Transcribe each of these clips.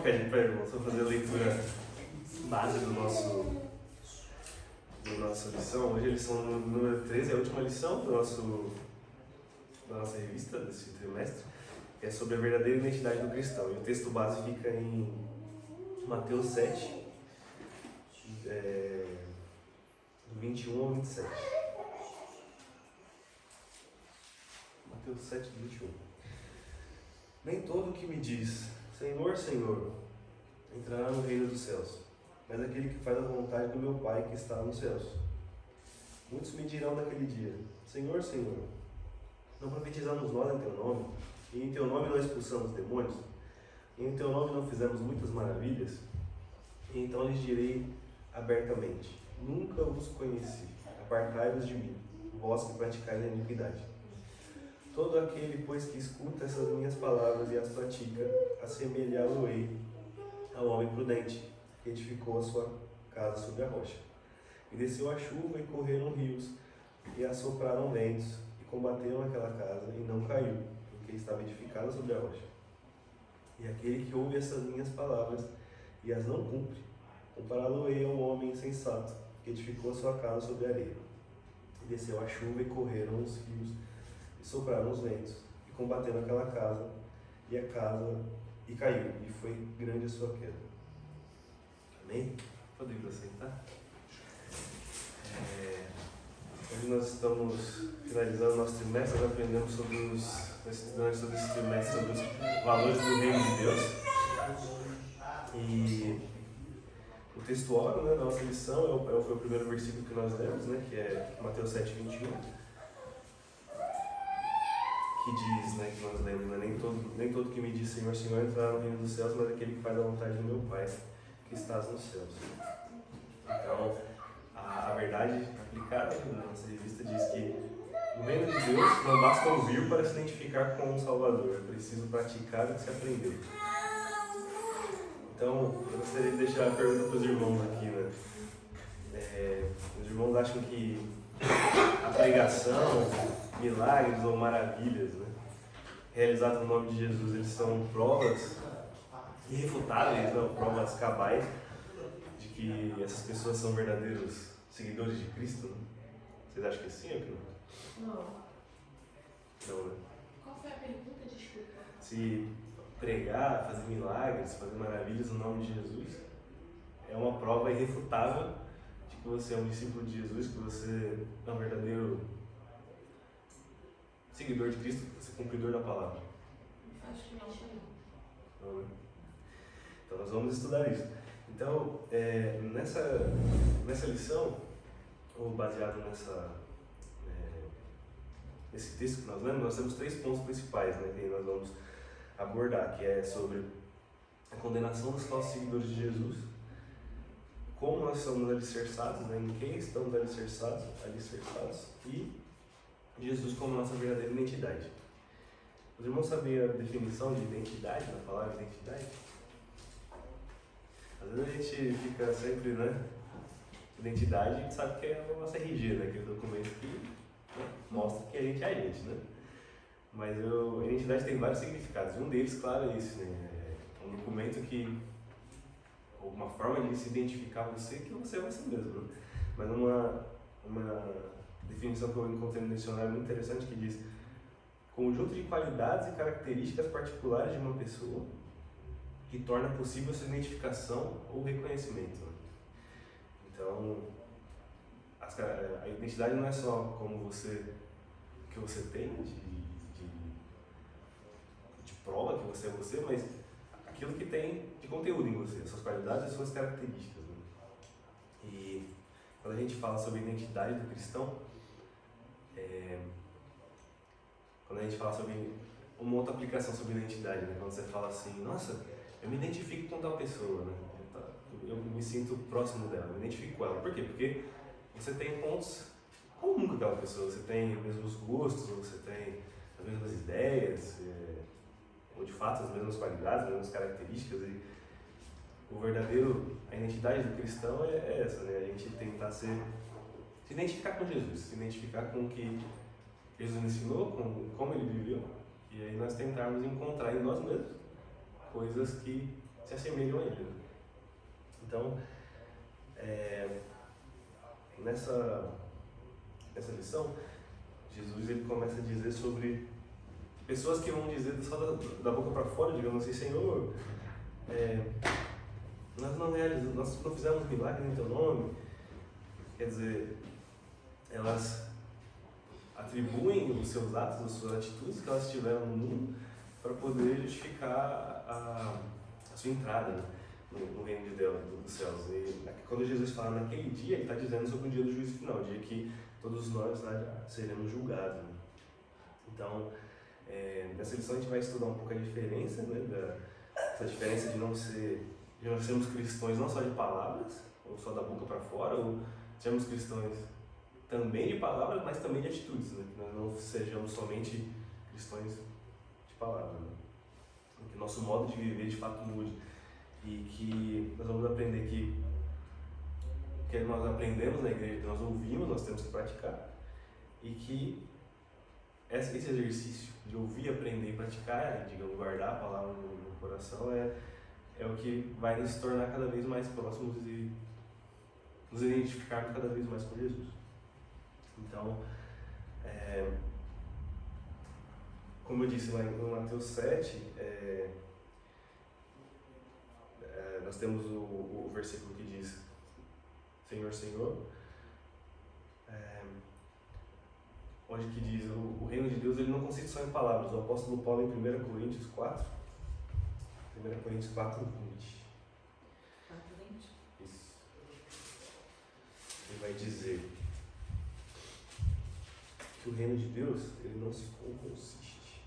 pedir para irmãos para fazer a leitura base da nossa lição. Hoje a lição número 13 é a última lição da nossa revista desse trimestre, que é sobre a verdadeira identidade do cristão. E o texto base fica em Mateus 7, do 21 ao 27. Mateus 7, 21. Nem todo o que me diz, Senhor, Senhor, entrará no reino dos céus, mas aquele que faz a vontade do meu Pai que está nos céus. Muitos me dirão naquele dia, Senhor, Senhor, não profetizamos nós em Teu nome, e em Teu nome não expulsamos demônios, e em Teu nome não fizemos muitas maravilhas? E então lhes direi abertamente, nunca vos conheci, apartai-vos de mim, vós que praticais a iniquidade. Todo aquele, pois, que escuta essas minhas palavras e as pratica, assemelhá-lo-ei ao homem prudente, que edificou a sua casa sobre a rocha. E desceu a chuva, e correram rios, e assopraram ventos, e combateram aquela casa, e não caiu, porque estava edificada sobre a rocha. E aquele que ouve essas minhas palavras, e as não cumpre, compará-lo-ei ao homem insensato, que edificou a sua casa sobre a areia. E desceu a chuva, e correram os rios, e sopraram os ventos, e combateram aquela casa, e caiu, e foi grande a sua queda. Amém? Podemos sentar? Hoje nós estamos finalizando nosso trimestre, nós aprendemos durante esse trimestre sobre os valores do reino de Deus. E o textuário, né, da nossa lição foi o primeiro versículo que nós lemos, né, que é Mateus 7, 21. Que diz, né, que nós lemos, né, nem todo que me diz Senhor, Senhor entrará no reino dos céus, mas aquele que faz a vontade do meu Pai que estás nos céus. Então, a verdade aplicada na nossa revista diz que no reino de Deus não basta ouvir para se identificar com o Salvador, é preciso praticar o que se aprendeu. Então, eu gostaria de deixar a pergunta para os irmãos aqui, né? Os irmãos acham que a pregação, milagres ou maravilhas, né, realizadas no nome de Jesus, eles são provas irrefutáveis, não, provas cabais de que essas pessoas são verdadeiros seguidores de Cristo, né? Vocês acham que sim ou que não? Não. Não, né? Qual foi a pergunta? Desculpa. Se pregar, fazer milagres, fazer maravilhas no nome de Jesus é uma prova irrefutável de que você é um discípulo de Jesus, que você é um verdadeiro seguidor de Cristo, que você é cumpridor da palavra. Acho que não. Não, né? Então nós vamos estudar isso. Então, nessa lição, ou baseado nesse texto que nós lemos, nós temos 3 pontos principais, né, que nós vamos abordar, que é sobre a condenação dos falsos seguidores de Jesus, como nós somos alicerçados, né, em quem estamos alicerçados, e Jesus como nossa verdadeira identidade. Os irmãos sabem a definição de identidade, da palavra identidade? Às vezes a gente fica sempre, né? Identidade, a gente sabe que é o nosso RG, né? Aquele documento que, né, mostra que a gente é a gente, né? Mas a identidade tem vários significados. Um deles, claro, é esse, né? É um documento que, ou uma forma de se identificar você, que você é você mesmo, né? Mas uma definição que eu encontrei no dicionário muito interessante que diz: conjunto de qualidades e características particulares de uma pessoa que torna possível sua identificação ou reconhecimento. Então, a identidade não é só como o que você tem de prova que você é você, mas aquilo que tem de conteúdo em você, suas qualidades e suas características, né? E quando a gente fala sobre a identidade do cristão, quando a gente fala sobre uma outra aplicação sobre identidade, né? Quando você fala assim, nossa, eu me identifico com tal pessoa, né? Eu me sinto próximo dela, eu me identifico com ela. Por quê? Porque você tem pontos comuns com aquela pessoa, você tem os mesmos gostos, você tem as mesmas ideias, ou de fato as mesmas qualidades, as mesmas características. E a identidade do cristão é essa, né? A gente tentar se identificar com Jesus, se identificar com o que Jesus ensinou, com como ele viveu, e aí nós tentarmos encontrar em nós mesmos coisas que se assemelham a Ele. Né? Então, nessa lição, Jesus ele começa a dizer sobre pessoas que vão dizer só da boca para fora, digamos assim, Senhor, nós não fizemos milagre em Teu nome. Quer dizer, elas atribuem os seus atos, as suas atitudes que elas tiveram no mundo para poder justificar a sua entrada, né, no reino de Deus, dos céus. E quando Jesus fala naquele dia, ele está dizendo sobre o dia do juízo final, o dia que todos nós seremos julgados. Né? Então, nessa lição a gente vai estudar um pouco a diferença, né, essa diferença de nós sermos cristãos não só de palavras, ou só da boca para fora, ou sermos cristãos também de palavras, mas também de atitudes, né? Que nós não sejamos somente cristãos de palavras, né? Que nosso modo de viver de fato mude e que nós vamos aprender que nós aprendemos na igreja, que nós ouvimos, nós temos que praticar e que esse exercício de ouvir, aprender e praticar, digamos, guardar a palavra no coração é o que vai nos tornar cada vez mais próximos e nos identificarmos cada vez mais com Jesus. Então, como eu disse lá em Mateus 7, nós temos o versículo que diz Senhor, Senhor, onde que diz o reino de Deus ele não consiste só em palavras. O apóstolo Paulo em 1 Coríntios 4, 1 Coríntios 4, 20. 4:20? Isso. Ele vai dizer que o reino de Deus ele não consiste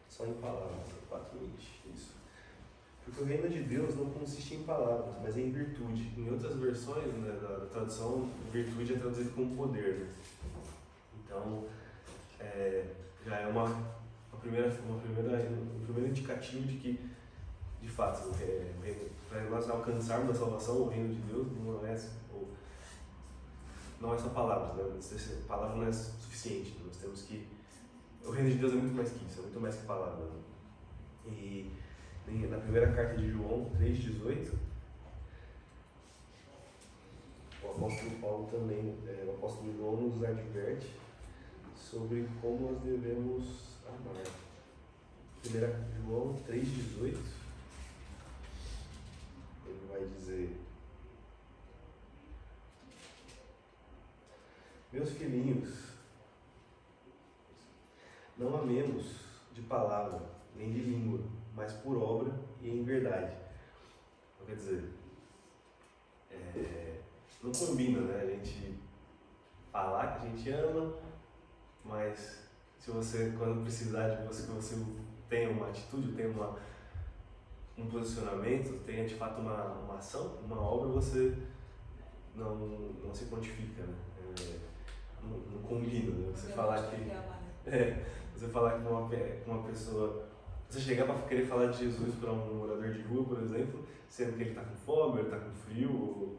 só em palavras. 4:20, isso. Porque o reino de Deus não consiste em palavras, mas em virtude. Em outras versões, né, da tradução, virtude é traduzido como poder. Né? Então, já é um primeiro indicativo de que, de fato, para nós alcançarmos a salvação, o reino de Deus não é só palavras, né? Palavra não é suficiente. Nós temos que... O reino de Deus é muito mais que isso, é muito mais que palavra. Né? E na primeira carta de João 3,18, o apóstolo Paulo também, o apóstolo João nos adverte sobre como nós devemos amar. 1 João 3,18, ele vai dizer: Meus filhinhos, não amemos de palavra, nem de língua, mas por obra e em verdade. Então, quer dizer, não combina, né? A gente falar que a gente ama, mas se você, quando precisar de você, que você tenha uma atitude, tenha um posicionamento, tenha de fato uma ação, uma obra, você não se quantifica, né? Não combina, né? Você falar que uma pessoa, você chegar para querer falar de Jesus para um morador de rua, por exemplo, sendo que ele está com fome, ele está com frio,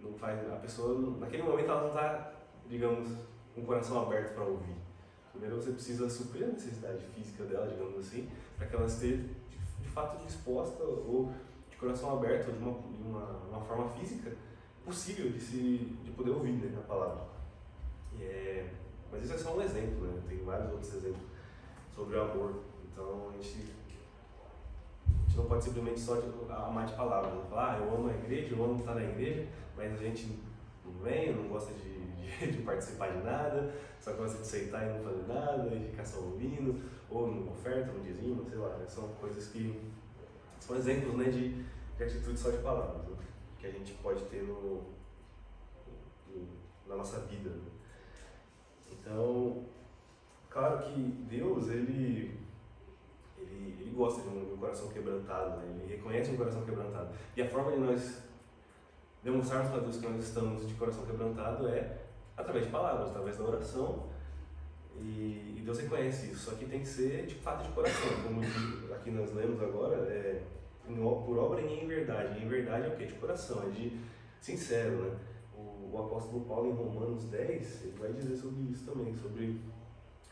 não faz, a pessoa, naquele momento ela não está, digamos, com o coração aberto para ouvir. Primeiro você precisa suprir a necessidade física dela, digamos assim, para que ela esteja de fato disposta ou de coração aberto, de uma forma física possível de poder ouvir, né, a palavra. Mas isso é só um exemplo, né? Tem vários outros exemplos sobre o amor. Então a gente não pode simplesmente só amar de palavras, né? Falar, eu amo a igreja, eu amo estar na igreja, mas a gente não vem, não gosta de participar de nada, só gosta de sentar e não fazer nada, e ficar só ouvindo, ou não oferta, não dizima, sei lá, são coisas que são exemplos, né, de atitude só de palavras, né, que a gente pode ter na nossa vida. Né? Então, claro que Deus, ele gosta de um coração quebrantado, né? Ele reconhece um coração quebrantado. E a forma de nós demonstrarmos para Deus que nós estamos de coração quebrantado é através de palavras, através da oração. E Deus reconhece isso, só que tem que ser de fato de coração, como aqui nós lemos agora, por obra e em verdade. E em verdade é o quê? De coração, é de sincero, né? O apóstolo Paulo em Romanos 10, ele vai dizer sobre isso também, sobre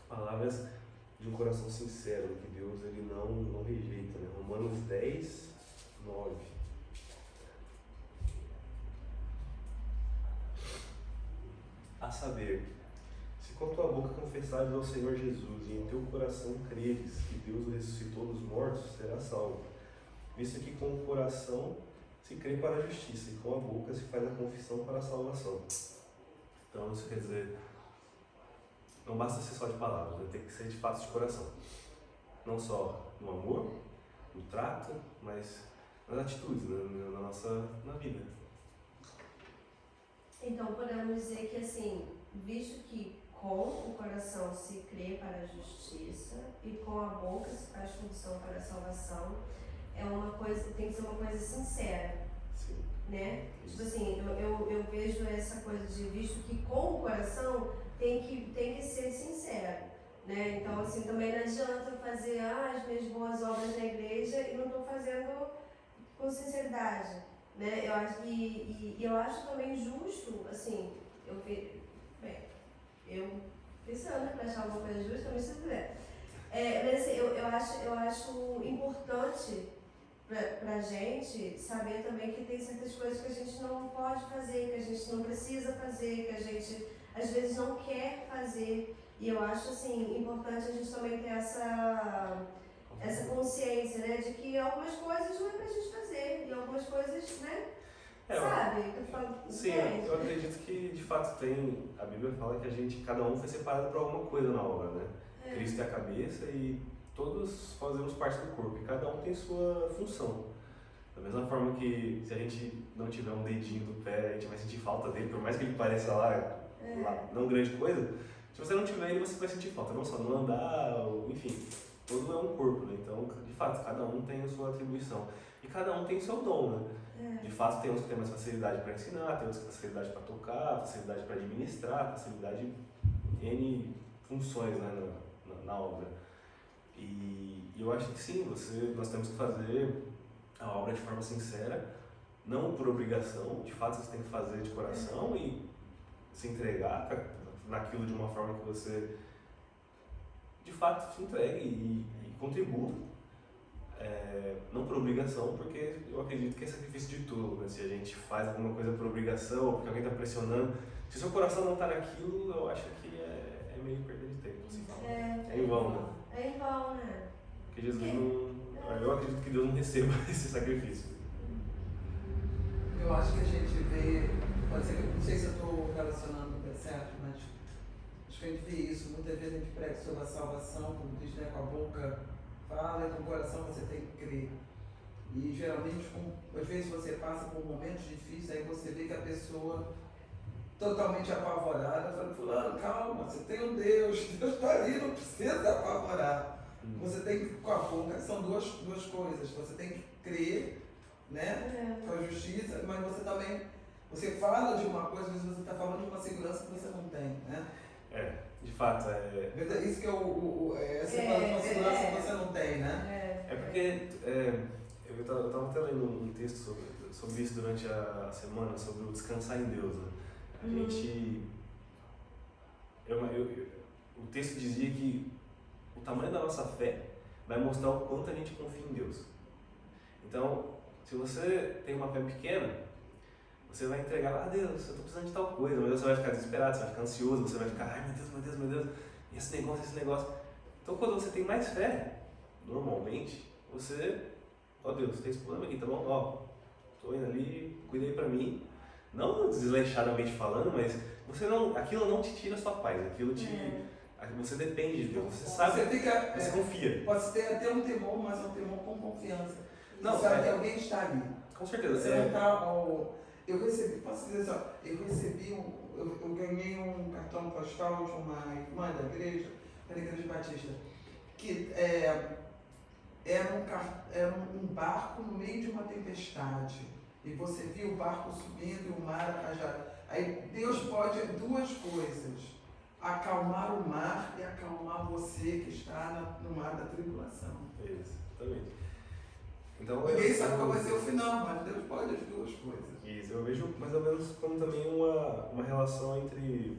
palavras de um coração sincero, que Deus ele não rejeita, né? Romanos 10, 9. A saber, se com a tua boca confessares ao Senhor Jesus e em teu coração creres que Deus o ressuscitou dos mortos, serás salvo. Visto que com o coração se crê para a justiça e com a boca se faz a confissão para a salvação. Então isso quer dizer, não basta ser só de palavras, né? Tem que ser de fato de coração. Não só no amor, no trato, mas nas atitudes, né? na vida. Então podemos dizer que assim, visto que com o coração se crê para a justiça e com a boca se faz confissão para a salvação, é uma coisa, tem que ser uma coisa sincera. Sim. Né? Tipo assim, eu vejo essa coisa de visto que com o coração tem que ser sincero, né? Então assim, também não adianta eu fazer as minhas boas obras na igreja e não estou fazendo com sinceridade, né? Eu acho, e eu acho também justo, assim, eu pensando para achar uma coisa justa, mas se puder. Mas assim, eu acho importante pra gente saber também que tem certas coisas que a gente não pode fazer, que a gente não precisa fazer, que a gente às vezes não quer fazer. E eu acho assim, importante a gente também ter essa consciência, né, de que algumas coisas não é pra gente fazer, e algumas coisas, né, sabe? Sim, eu acredito que de fato tem, a Bíblia fala que cada um foi separado para alguma coisa na obra, né? Cristo é a cabeça e todos fazemos parte do corpo e cada um tem sua função. Da mesma forma que se a gente não tiver um dedinho do pé, a gente vai sentir falta dele, por mais que ele pareça lá não grande coisa, se você não tiver ele, você vai sentir falta, não só no andar, enfim, todo é um corpo, né? Então, de fato, cada um tem a sua atribuição e cada um tem o seu dom, né? De fato, tem uns que têm mais facilidade para ensinar, tem outros que têm facilidade para tocar, facilidade para administrar, facilidade em N funções, né, na obra. E eu acho que sim, nós temos que fazer a obra de forma sincera, não por obrigação, de fato você tem que fazer de coração e se entregar naquilo de uma forma que você de fato se entregue e contribua, não por obrigação, porque eu acredito que é sacrifício de tudo, né? Se a gente faz alguma coisa por obrigação ou porque alguém está pressionando, se seu coração não está naquilo, eu acho que é meio perda de tempo, assim, é em vão, né? É em vão, né? Porque Jesus eu acredito que Deus não receba esse sacrifício. Eu acho que a gente vê, pode ser que, não sei se eu estou relacionando certo, mas acho que a gente vê isso, muitas vezes a gente prega sobre a salvação, como diz, né, com a boca fala e com o coração você tem que crer. E geralmente, às vezes você passa por momentos difíceis, aí você vê que a pessoa totalmente apavorada, falando, fulano, calma, você tem um Deus está ali, não precisa apavorar. Você tem que, com a boca, são duas coisas, você tem que crer, né, com a justiça, mas você também, você fala de uma coisa, às vezes você está falando de uma segurança que você não tem, né? De fato, isso que você fala de uma segurança que você não tem, né? Porque eu estava até lendo um texto sobre isso durante a semana, sobre o descansar em Deus, né? A gente, o texto dizia que o tamanho da nossa fé vai mostrar o quanto a gente confia em Deus. Então, se você tem uma fé pequena, você vai entregar, Deus, eu estou precisando de tal coisa, mas você vai ficar desesperado, você vai ficar ansioso, você vai ficar, ai meu Deus, e esse negócio. Então, quando você tem mais fé, normalmente, você, Deus, tem esse problema aqui, tá bom? Estou indo ali, cuida aí pra mim. Não desleixadamente falando, mas aquilo não te tira a sua paz, você depende de Deus, você sabe, você confia. Pode ter até um temor, mas é um temor com confiança. Não, você sabe que alguém está ali. Com certeza. Você não está... Eu recebi, posso dizer só, eu ganhei um cartão postal de uma irmã da igreja batista, que era um barco no meio de uma tempestade. E você viu o barco subindo e o mar arrajado. Aí Deus pode duas coisas: acalmar o mar e acalmar você que está no mar da tribulação. Exatamente. Então, ninguém sabe qual vai ser o final, mas Deus pode as duas coisas. Isso, eu vejo mais ou menos como também uma relação entre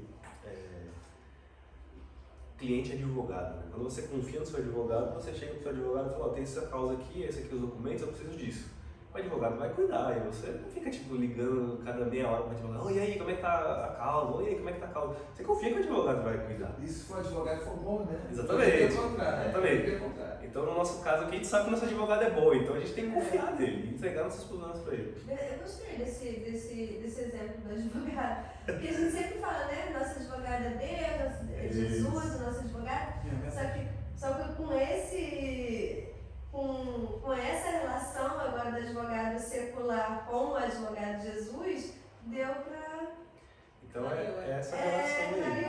cliente advogado, né? Quando você confia no seu advogado, você chega pro seu advogado e fala, ó, tem essa causa aqui, esse aqui os documentos, eu preciso disso. O advogado vai cuidar, e você não fica tipo ligando cada meia hora para o advogado, e aí, como é que tá a causa? E aí, como é que tá a causa? Você confia que o advogado vai cuidar. Isso se for advogado for bom, né? Exatamente. Pelo contrário. Exatamente. Pelo contrário. Então, no nosso caso aqui, a gente sabe que o nosso advogado é bom, então a gente tem que confiar nele e entregar nossos problemas para ele. Eu gostei desse exemplo do advogado. Porque a gente sempre fala, né? Nosso advogado é Deus, é Jesus, o nosso advogado. Só que com essa relação agora do advogado secular com o advogado Jesus, deu pra. Então é essa relação aí.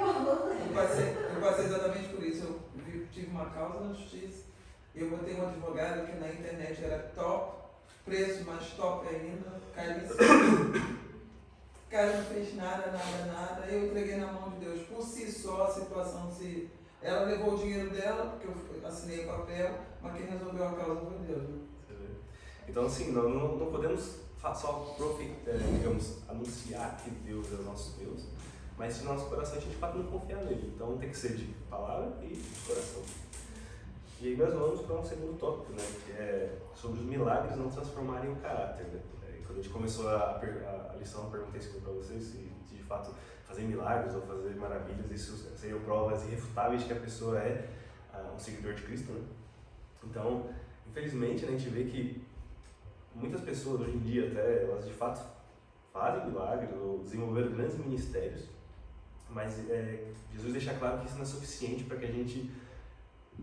Eu passei exatamente por isso. Eu tive uma causa na justiça. Eu botei um advogado que na internet era top, preço mais top ainda, caríssimo. O cara não fez nada. Eu entreguei na mão de Deus. Por si só, a situação se. Ela levou o dinheiro dela, porque eu assinei o papel, mas quem resolveu a causa foi Deus. Né? Então, assim, não podemos só digamos, anunciar que Deus é o nosso Deus, mas se no nosso coração a gente de fato não confiar nele. Então tem que ser de palavra e de coração. E aí nós vamos para um segundo tópico, né, que é sobre os milagres não transformarem o caráter. Né? Quando a gente começou a lição, eu perguntei para vocês se de fato fazer milagres ou fazer maravilhas, isso seriam provas irrefutáveis de que a pessoa é um seguidor de Cristo, né? Então, infelizmente, a gente vê que muitas pessoas hoje em dia até, elas de fato fazem milagres ou desenvolveram grandes ministérios, mas Jesus deixa claro que isso não é suficiente para que a gente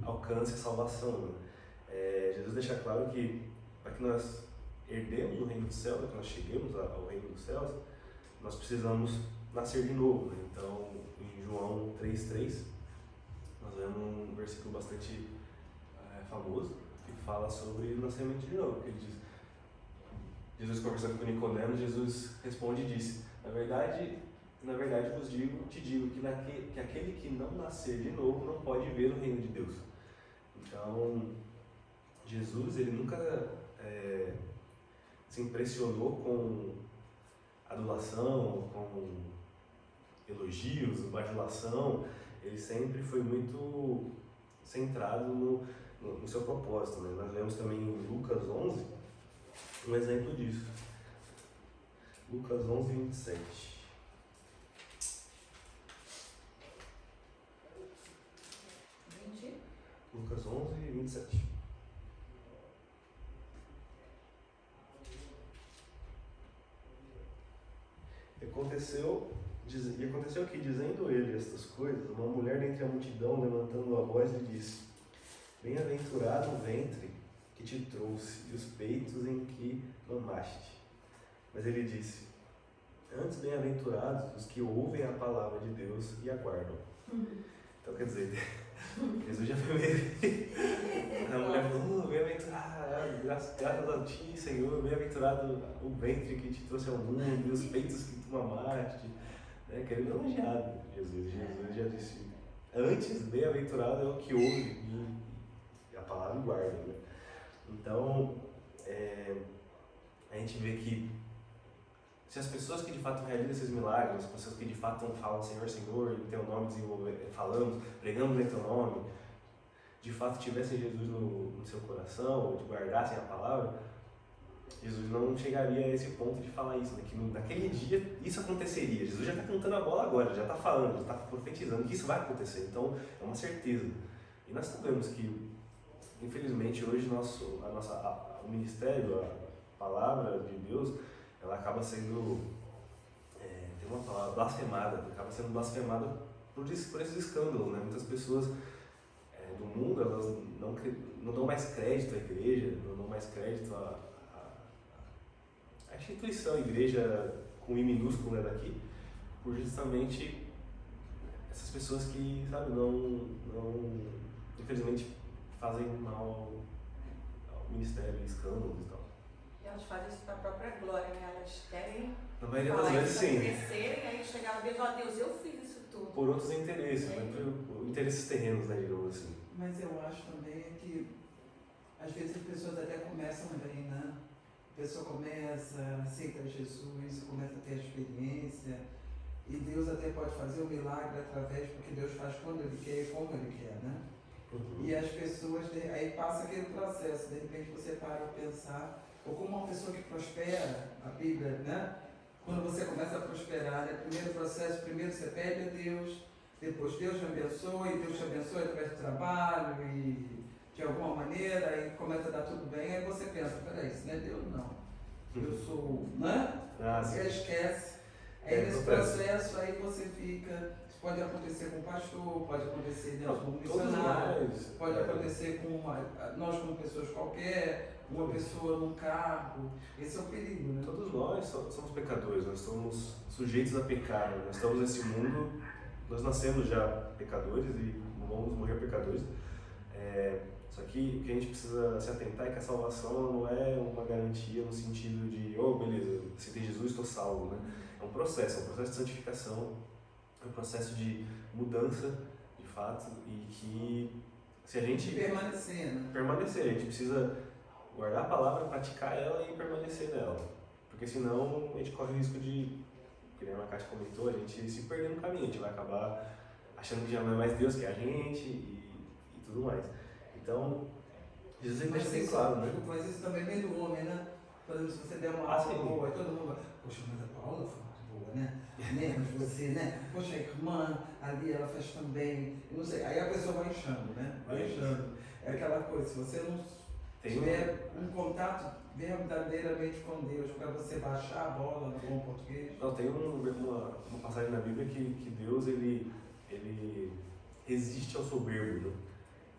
alcance a salvação. Né? Jesus deixa claro que para que nós herdemos o reino dos céus, para que nós cheguemos ao reino dos céus, nós precisamos nascer de novo. Né? Então, em João 3,3, nós vemos um versículo bastante famoso que fala sobre o nascimento de novo. Ele diz, Jesus conversando com Nicodemo, Jesus responde e disse, na verdade te digo que aquele que não nascer de novo não pode ver o reino de Deus. Então, Jesus, ele nunca se impressionou com adulação, com elogios, bajulação. Ele sempre foi muito centrado no seu propósito. Né? Nós vemos também em Lucas 11 um exemplo disso. Lucas 11, 27. Lucas 11, 27. E aconteceu que, dizendo ele estas coisas, uma mulher dentre a multidão, levantando a voz, lhe disse, bem-aventurado o ventre que te trouxe e os peitos em que mamaste. Mas ele disse, antes bem-aventurados os que ouvem a palavra de Deus e aguardam. Então, quer dizer, Jesus já foi meio... A mulher falou, bem-aventurado, graças a ti, Senhor, bem-aventurado o ventre que te trouxe ao mundo e os peitos que tu mamaste. Né? Querendo elogiar Jesus. Jesus já disse, antes bem-aventurado é o que ouve e a palavra guarda. Né? Então, a gente vê que se as pessoas que de fato realizam esses milagres, as pessoas que de fato falam Senhor, Senhor, em teu nome falamos, pregamos em teu nome, de fato tivessem Jesus no seu coração, ou de guardassem a palavra, Jesus não chegaria a esse ponto de falar isso, né? Que naquele dia isso aconteceria. Jesus já está cantando a bola agora, já está falando, já está profetizando que isso vai acontecer, então é uma certeza. E nós sabemos que, infelizmente, hoje o ministério, a palavra de Deus, ela acaba sendo, tem uma palavra, blasfemada, acaba sendo blasfemada por esses escândalos, né? Muitas pessoas do mundo, elas não dão mais crédito à igreja, não dão mais crédito à instituição, a igreja com I minúsculo, né, daqui, por justamente essas pessoas que, sabe, não infelizmente fazem mal ao ministério, escândalos e tal. E elas fazem isso para a própria glória, né? Elas querem Na maioria das vezes, sim. crescerem, aí chegar lá dentro, ó Deus, eu fiz isso tudo. Por outros interesses, né? Por interesses terrenos, né, digamos assim. Mas eu acho também que às vezes as pessoas até começam bem, né? A pessoa começa, aceita Jesus, começa a ter a experiência E Deus até pode fazer o milagre através, porque Deus faz quando Ele quer e como Ele quer, né? E as pessoas, aí passa aquele processo, de repente você para para pensar, ou como uma pessoa que prospera, a Bíblia, né? Quando você começa a prosperar, né? Primeiro processo, primeiro você pede a Deus, depois Deus te abençoe através do trabalho e de alguma maneira, aí começa a dar tudo bem, aí você pensa, peraí, isso não é Deus não, eu sou, né? Você esquece, aí nesse processo aí você fica, isso pode acontecer com o pastor, pode acontecer dentro como missionário, pode acontecer com nós como pessoas qualquer, uma pessoa num carro, esse é o perigo, né? Todos nós somos pecadores, nós estamos sujeitos a pecar, né? Nós estamos nesse mundo, nós nascemos já pecadores e vamos morrer pecadores. Só que o que a gente precisa se atentar é que a salvação não é uma garantia no sentido de, oh, beleza, aceitei Jesus, estou salvo, né? É um processo de santificação, é um processo de mudança, de fato, e que se a gente permanecer, né? Permanecer, a gente precisa guardar a palavra, praticar ela e permanecer nela, porque senão a gente corre o risco de, como a Marcate comentou, a gente se perder no caminho, a gente vai acabar achando que já não é mais Deus que é a gente e tudo mais. Então, Jesus sempre deixa bem claro, né? Mas isso também vem do homem, né? Por exemplo, se você der uma aula boa, aí todo mundo vai, poxa, mas a Paula foi muito boa, né? Mas você, né? Poxa, a irmã ali, ela faz também, eu não sei. Aí a pessoa vai inchando, né? Vai inchando. É aquela coisa, se você não tiver um contato verdadeiramente com Deus, para você baixar a bola no bom português. Não, tem uma passagem na Bíblia que Deus, ele resiste ao soberbo, né?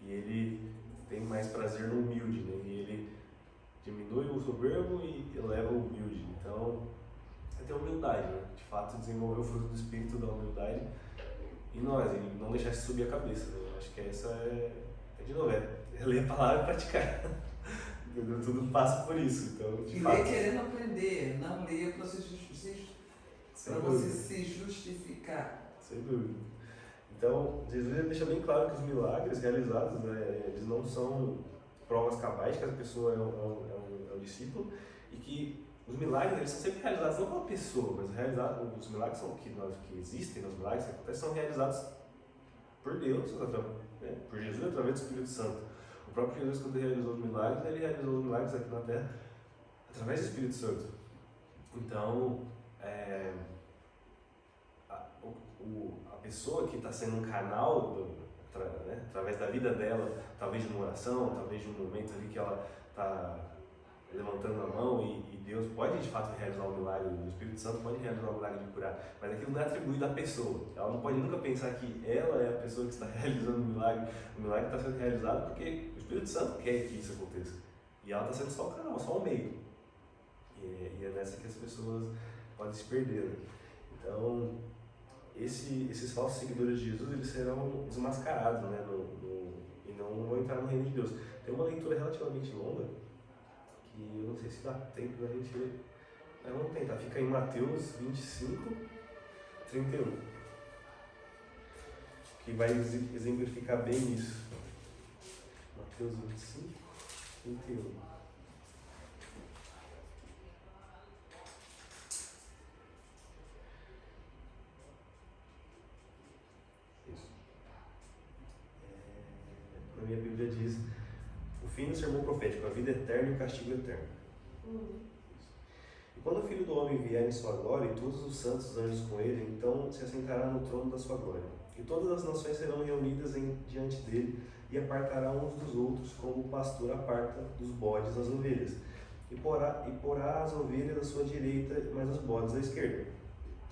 E ele tem mais prazer no humilde, né? E ele diminui o soberbo e eleva o humilde. Então, é ter humildade, né? De fato, desenvolver o fruto do Espírito da humildade e não deixar se subir a cabeça, né? Eu acho que essa de novo, ler a palavra e praticar. Entendeu? Tudo passa por isso. Então, de fato, ler querendo aprender, não ler para você se justificar. Sem dúvida. Então, Jesus deixa bem claro que os milagres realizados, né, eles não são provas cabais que a pessoa é um discípulo, e que os milagres eles são sempre realizados não pela pessoa, mas os milagres que existem, os milagres que acontecem, são realizados por Deus, né, por Jesus através do Espírito Santo. O próprio Jesus, quando realizou os milagres, ele realizou os milagres aqui na Terra através do Espírito Santo. Então, a pessoa que está sendo um canal, né, através da vida dela, talvez de uma oração, talvez de um momento ali que ela está levantando a mão e Deus pode de fato realizar um milagre, o Espírito Santo pode realizar um milagre de curar, mas aquilo não é atribuído à pessoa. Ela não pode nunca pensar que ela é a pessoa que está realizando o milagre está sendo realizado porque o Espírito Santo quer que isso aconteça. E ela está sendo só o canal, só o meio. E é nessa que as pessoas podem se perder. Né? Então, esses falsos seguidores de Jesus, eles serão desmascarados, né, e não vão entrar no reino de Deus. Tem uma leitura relativamente longa, que eu não sei se dá tempo da gente ler, mas vamos tentar. Fica em Mateus 25, 31, que vai exemplificar bem isso. Mateus 25, 31. Na minha Bíblia diz: o fim do sermão profético, a vida eterna e o castigo eterno. E quando o Filho do Homem vier em sua glória e todos os santos anjos com ele, então se assentará no trono da sua glória. E todas as nações serão reunidas diante dele e apartará uns dos outros, como o pastor aparta dos bodes as ovelhas. E porá as ovelhas à sua direita, mas os bodes à esquerda.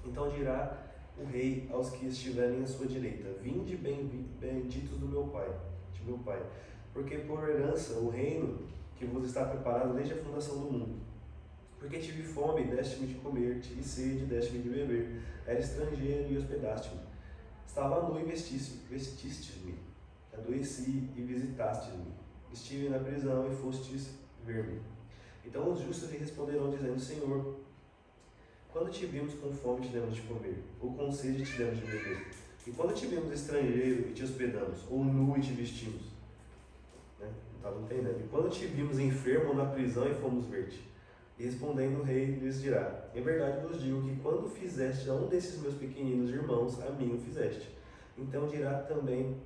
Então dirá o rei aos que estiverem à sua direita: vinde, benditos do meu Pai, porque por herança o reino que vos está preparado desde a fundação do mundo. Porque tive fome, deste-me de comer, tive sede, deste-me de beber, era estrangeiro e hospedaste-me. Estava nu e vestistes-me, adoeci e visitastes-me, estive na prisão e fostes ver-me. Então os justos lhe responderão, dizendo: Senhor, quando te vimos com fome te demos de comer, ou com sede te demos de beber? E quando te vimos estrangeiro e te hospedamos, ou nu e te vestimos? Né? Não estava entendendo. E quando te vimos enfermo ou na prisão e fomos ver-te? E respondendo o rei lhes dirá: em verdade vos digo que quando fizeste a um desses meus pequeninos irmãos, a mim o fizeste. Então dirá também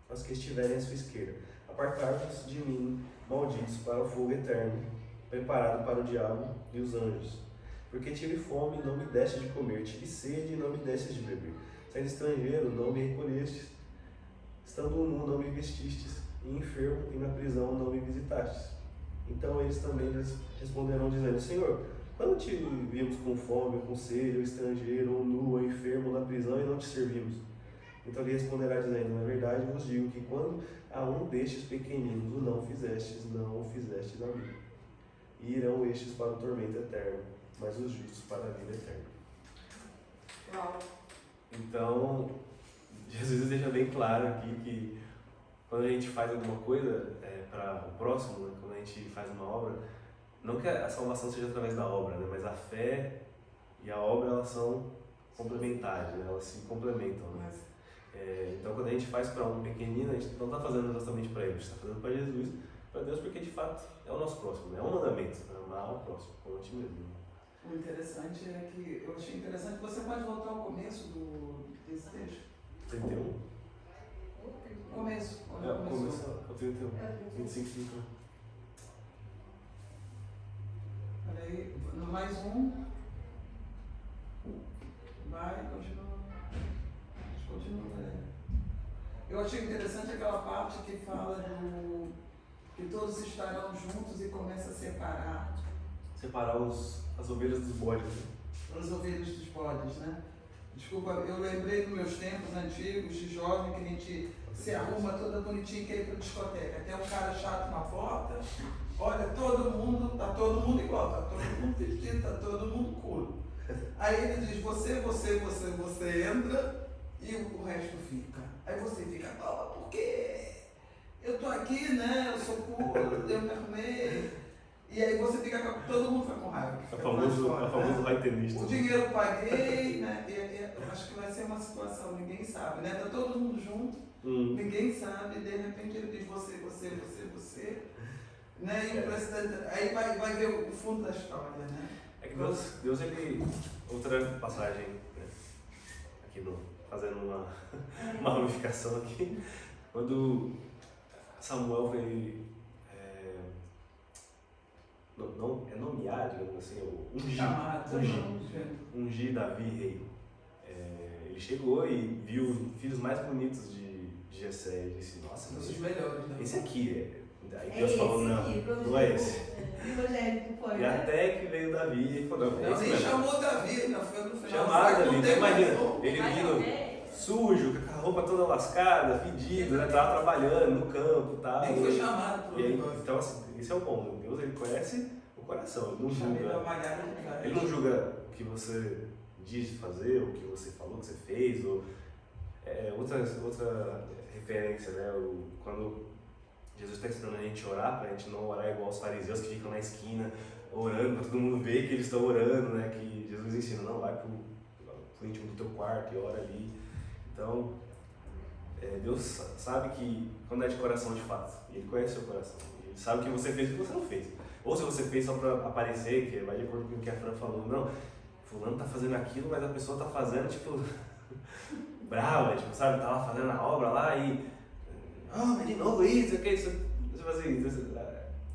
aos que estiverem à sua esquerda: apartai-vos de mim, malditos, para o fogo eterno, preparado para o diabo e os anjos. Porque tive fome e não me deste de comer, tive sede e não me deste de beber. Sendo estrangeiro, não me recolhestes, estando nu, não me vestistes, e enfermo e na prisão não me visitastes. Então eles também lhes responderão dizendo: Senhor, quando te vimos com fome, ou com sede, ou estrangeiro, ou nu, ou enfermo, ou na prisão, e não te servimos? Então ele responderá dizendo: na verdade vos digo que quando a um destes pequeninos o não fizestes, não o fizestes a mim. E irão estes para o tormento eterno, mas os justos para a vida eterna. Uau. Então, Jesus deixa bem claro aqui que quando a gente faz alguma coisa para o próximo, né, quando a gente faz uma obra, não que a salvação seja através da obra, né, mas a fé e a obra elas são complementares, né, elas se complementam. Né? Então, quando a gente faz para um pequenino, a gente não está fazendo exatamente para ele, a gente está fazendo para Jesus, para Deus, porque de fato é o nosso próximo, né? É um mandamento, amar o próximo, como a ti mesmo. O interessante é que eu achei interessante. Você pode voltar ao começo desse texto? 31? Começo. Começou o 31. 25, 31. Peraí, mais um. Vai, continua. Eu achei interessante aquela parte que fala que todos estarão juntos e começa a separar. Separar as ovelhas dos bodes. Né? As ovelhas dos bodes, né? Desculpa, eu lembrei dos meus tempos antigos, de jovem, que a gente se arruma toda bonitinha e quer ir pra discoteca. Tem um cara chato na porta, olha, tá todo mundo igual, tá todo mundo vestido, tá todo mundo cool. Aí ele diz: você entra e o resto fica. Aí você fica: porque eu tô aqui, né? Eu sou cool, eu me arrumei. E aí você fica todo mundo fica com raiva. A famoso haiterista. O dinheiro eu paguei, né? Eu acho que vai ser uma situação, ninguém sabe, né? Tá todo mundo junto, ninguém sabe, de repente ele diz você. Né? E aí vai ver o fundo da história, né? É que Deus ele. Outra passagem, né? Aqui fazendo uma ramificação aqui. Quando Samuel foi. Não é nomear, digamos assim, ungir Davi rei. Ele chegou e viu os filhos mais bonitos de Jessé e disse: nossa, Os melhores, né? esse aqui Aí Deus falou: não é esse. E até que veio Davi e falou: não, nem mesmo. chamou Davi, não foi no final. Chamaram Davi, então imagina, ele vindo sujo, com a roupa toda lascada, fedido, né? Tava trabalhando no campo e tal. Nem foi chamado por então, assim, esse é o bom. Deus, ele conhece o coração, ele não julga. Ele não julga o que você diz de fazer, o que você falou, o que você fez, ou outra referência, né? Quando Jesus está ensinando a gente a orar, para a gente não orar igual os fariseus que ficam na esquina orando, para todo mundo ver que eles estão orando, né? Que Jesus ensina: não, vai pro íntimo do teu quarto e ora ali. Então, Deus sabe que quando é de coração de fato, e Ele conhece o seu coração, Ele sabe o que você fez e o que você não fez. Ou se você fez só para aparecer, que vai de acordo com o que a Fran falou: não, fulano tá fazendo aquilo, mas a pessoa tá fazendo, tipo, brava, tipo, sabe, tá lá fazendo a obra lá e mas de novo isso, que isso, tipo assim,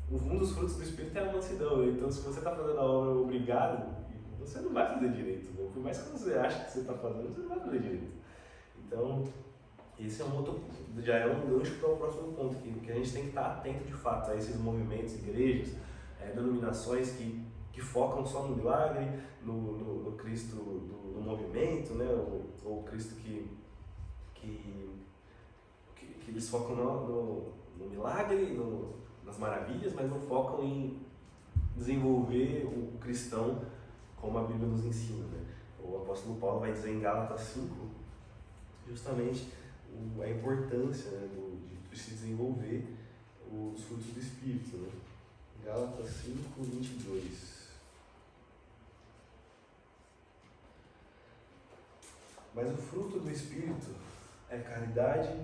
um dos frutos do Espírito é a mansidão, né? Então se você está fazendo a obra obrigado, você não vai fazer direito, né? Por mais que você ache que você está fazendo, você não vai fazer direito. Então, esse é já é um gancho para o próximo ponto, que a gente tem que estar atento de fato a esses movimentos, igrejas, denominações que focam só no milagre, no Cristo do movimento, né? Ou Cristo que eles focam no milagre, nas maravilhas, mas não focam em desenvolver o cristão como a Bíblia nos ensina. Né? O apóstolo Paulo vai dizer em Gálatas 5 justamente a importância, né, de se desenvolver os frutos do Espírito. Né? Gálatas 5, 22. Mas o fruto do Espírito é caridade,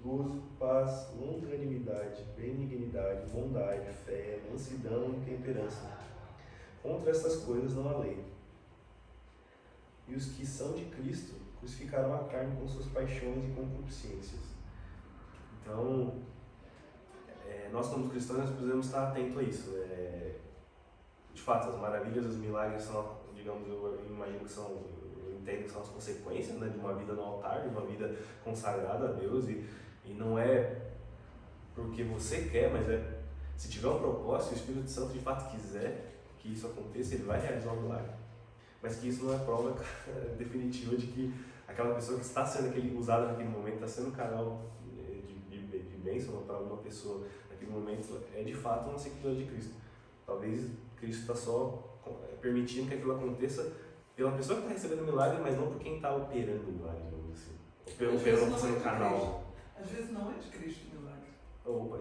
gozo, paz, longanimidade, benignidade, bondade, fé, mansidão e temperança. Contra essas coisas não há lei. E os que são de Cristo crucificaram a carne com suas paixões e concupiscências. Então, nós como cristãos nós precisamos estar atentos a isso. De fato, as maravilhas, os milagres são, digamos, eu imagino que são, eu entendo que são as consequências, né, de uma vida no altar, de uma vida consagrada a Deus, e não é porque você quer, mas se tiver um propósito, o Espírito Santo de fato quiser que isso aconteça, ele vai realizar um milagre. Mas que isso não é prova definitiva de que aquela pessoa que está sendo usada naquele momento, está sendo um canal de bênção para uma pessoa naquele momento, é de fato uma seguidora de Cristo. Talvez Cristo está só permitindo que aquilo aconteça pela pessoa que está recebendo o milagre, mas não por quem está operando o milagre, digamos assim. Operando por ser um canal. Às vezes não é de Cristo o milagre.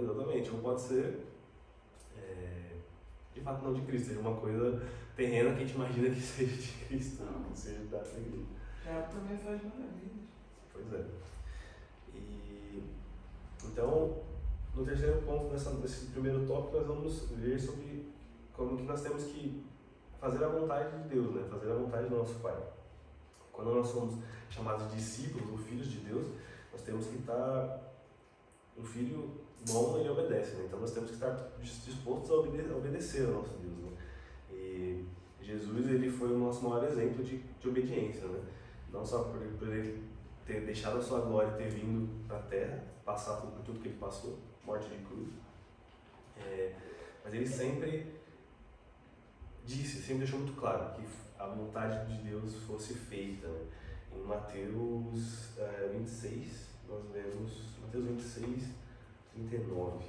Exatamente, ou pode ser de fato não de Cristo, seja uma coisa terrena que a gente imagina que seja de Cristo, que seja da igreja. Já também faz maravilhas. Pois é. Então, no terceiro ponto desse primeiro tópico, nós vamos ver sobre como que nós temos que fazer a vontade de Deus, né? Fazer a vontade do nosso Pai. Quando nós somos chamados de discípulos ou filhos de Deus, nós temos que estar... Um filho bom, ele obedece, né? Então nós temos que estar dispostos a obedecer ao nosso Deus, né? E Jesus, ele foi o nosso maior exemplo de obediência, né? Não só por ele ter deixado a sua glória e ter vindo para a terra, passar por tudo que ele passou, morte de cruz, mas ele sempre deixou muito claro que a vontade de Deus fosse feita, né? Em Mateus 26, nós vemos Mateus 26, 39.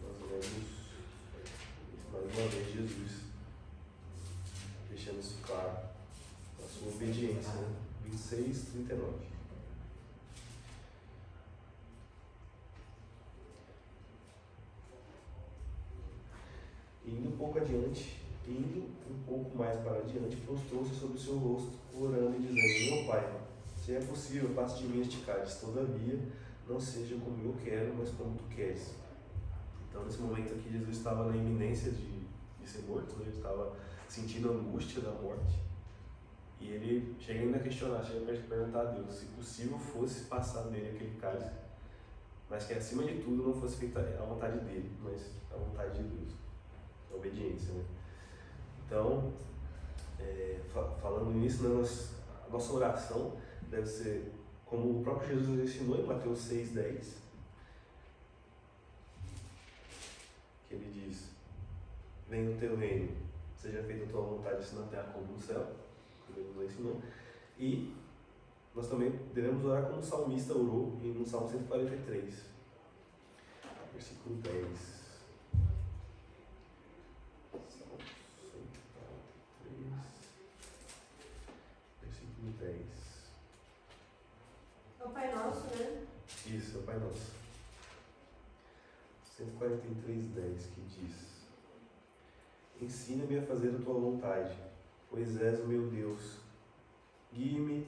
Nós vemos mais uma vez Jesus deixando isso claro, a sua obediência, né? 26, 39. Indo um pouco mais para adiante, prostrou-se sobre o seu rosto, orando e dizendo: Meu Pai, se é possível, passe de mim este cálice, todavia, não seja como eu quero, mas como tu queres. Então, nesse momento aqui, Jesus estava na iminência de ser morto, né? Ele estava sentindo a angústia da morte. E ele chega ainda a questionar, chega a perguntar a Deus se possível fosse passar dele aquele cálice, mas que acima de tudo não fosse feita a vontade dele, mas a vontade de Deus, a obediência, né? Então, falando nisso, né, a nossa oração deve ser como o próprio Jesus nos ensinou em Mateus 6,10, que ele diz: venha o teu reino, seja feita a tua vontade, assim na terra como no céu, como ele nos ensinou. E nós também devemos orar como o salmista orou no Salmo 143, versículo 10. Salmo 143, versículo 10. É o Pai Nosso, né? Isso, é o Pai Nosso. 143:10, que diz: ensina-me a fazer a tua vontade, pois és o meu Deus. Guie-me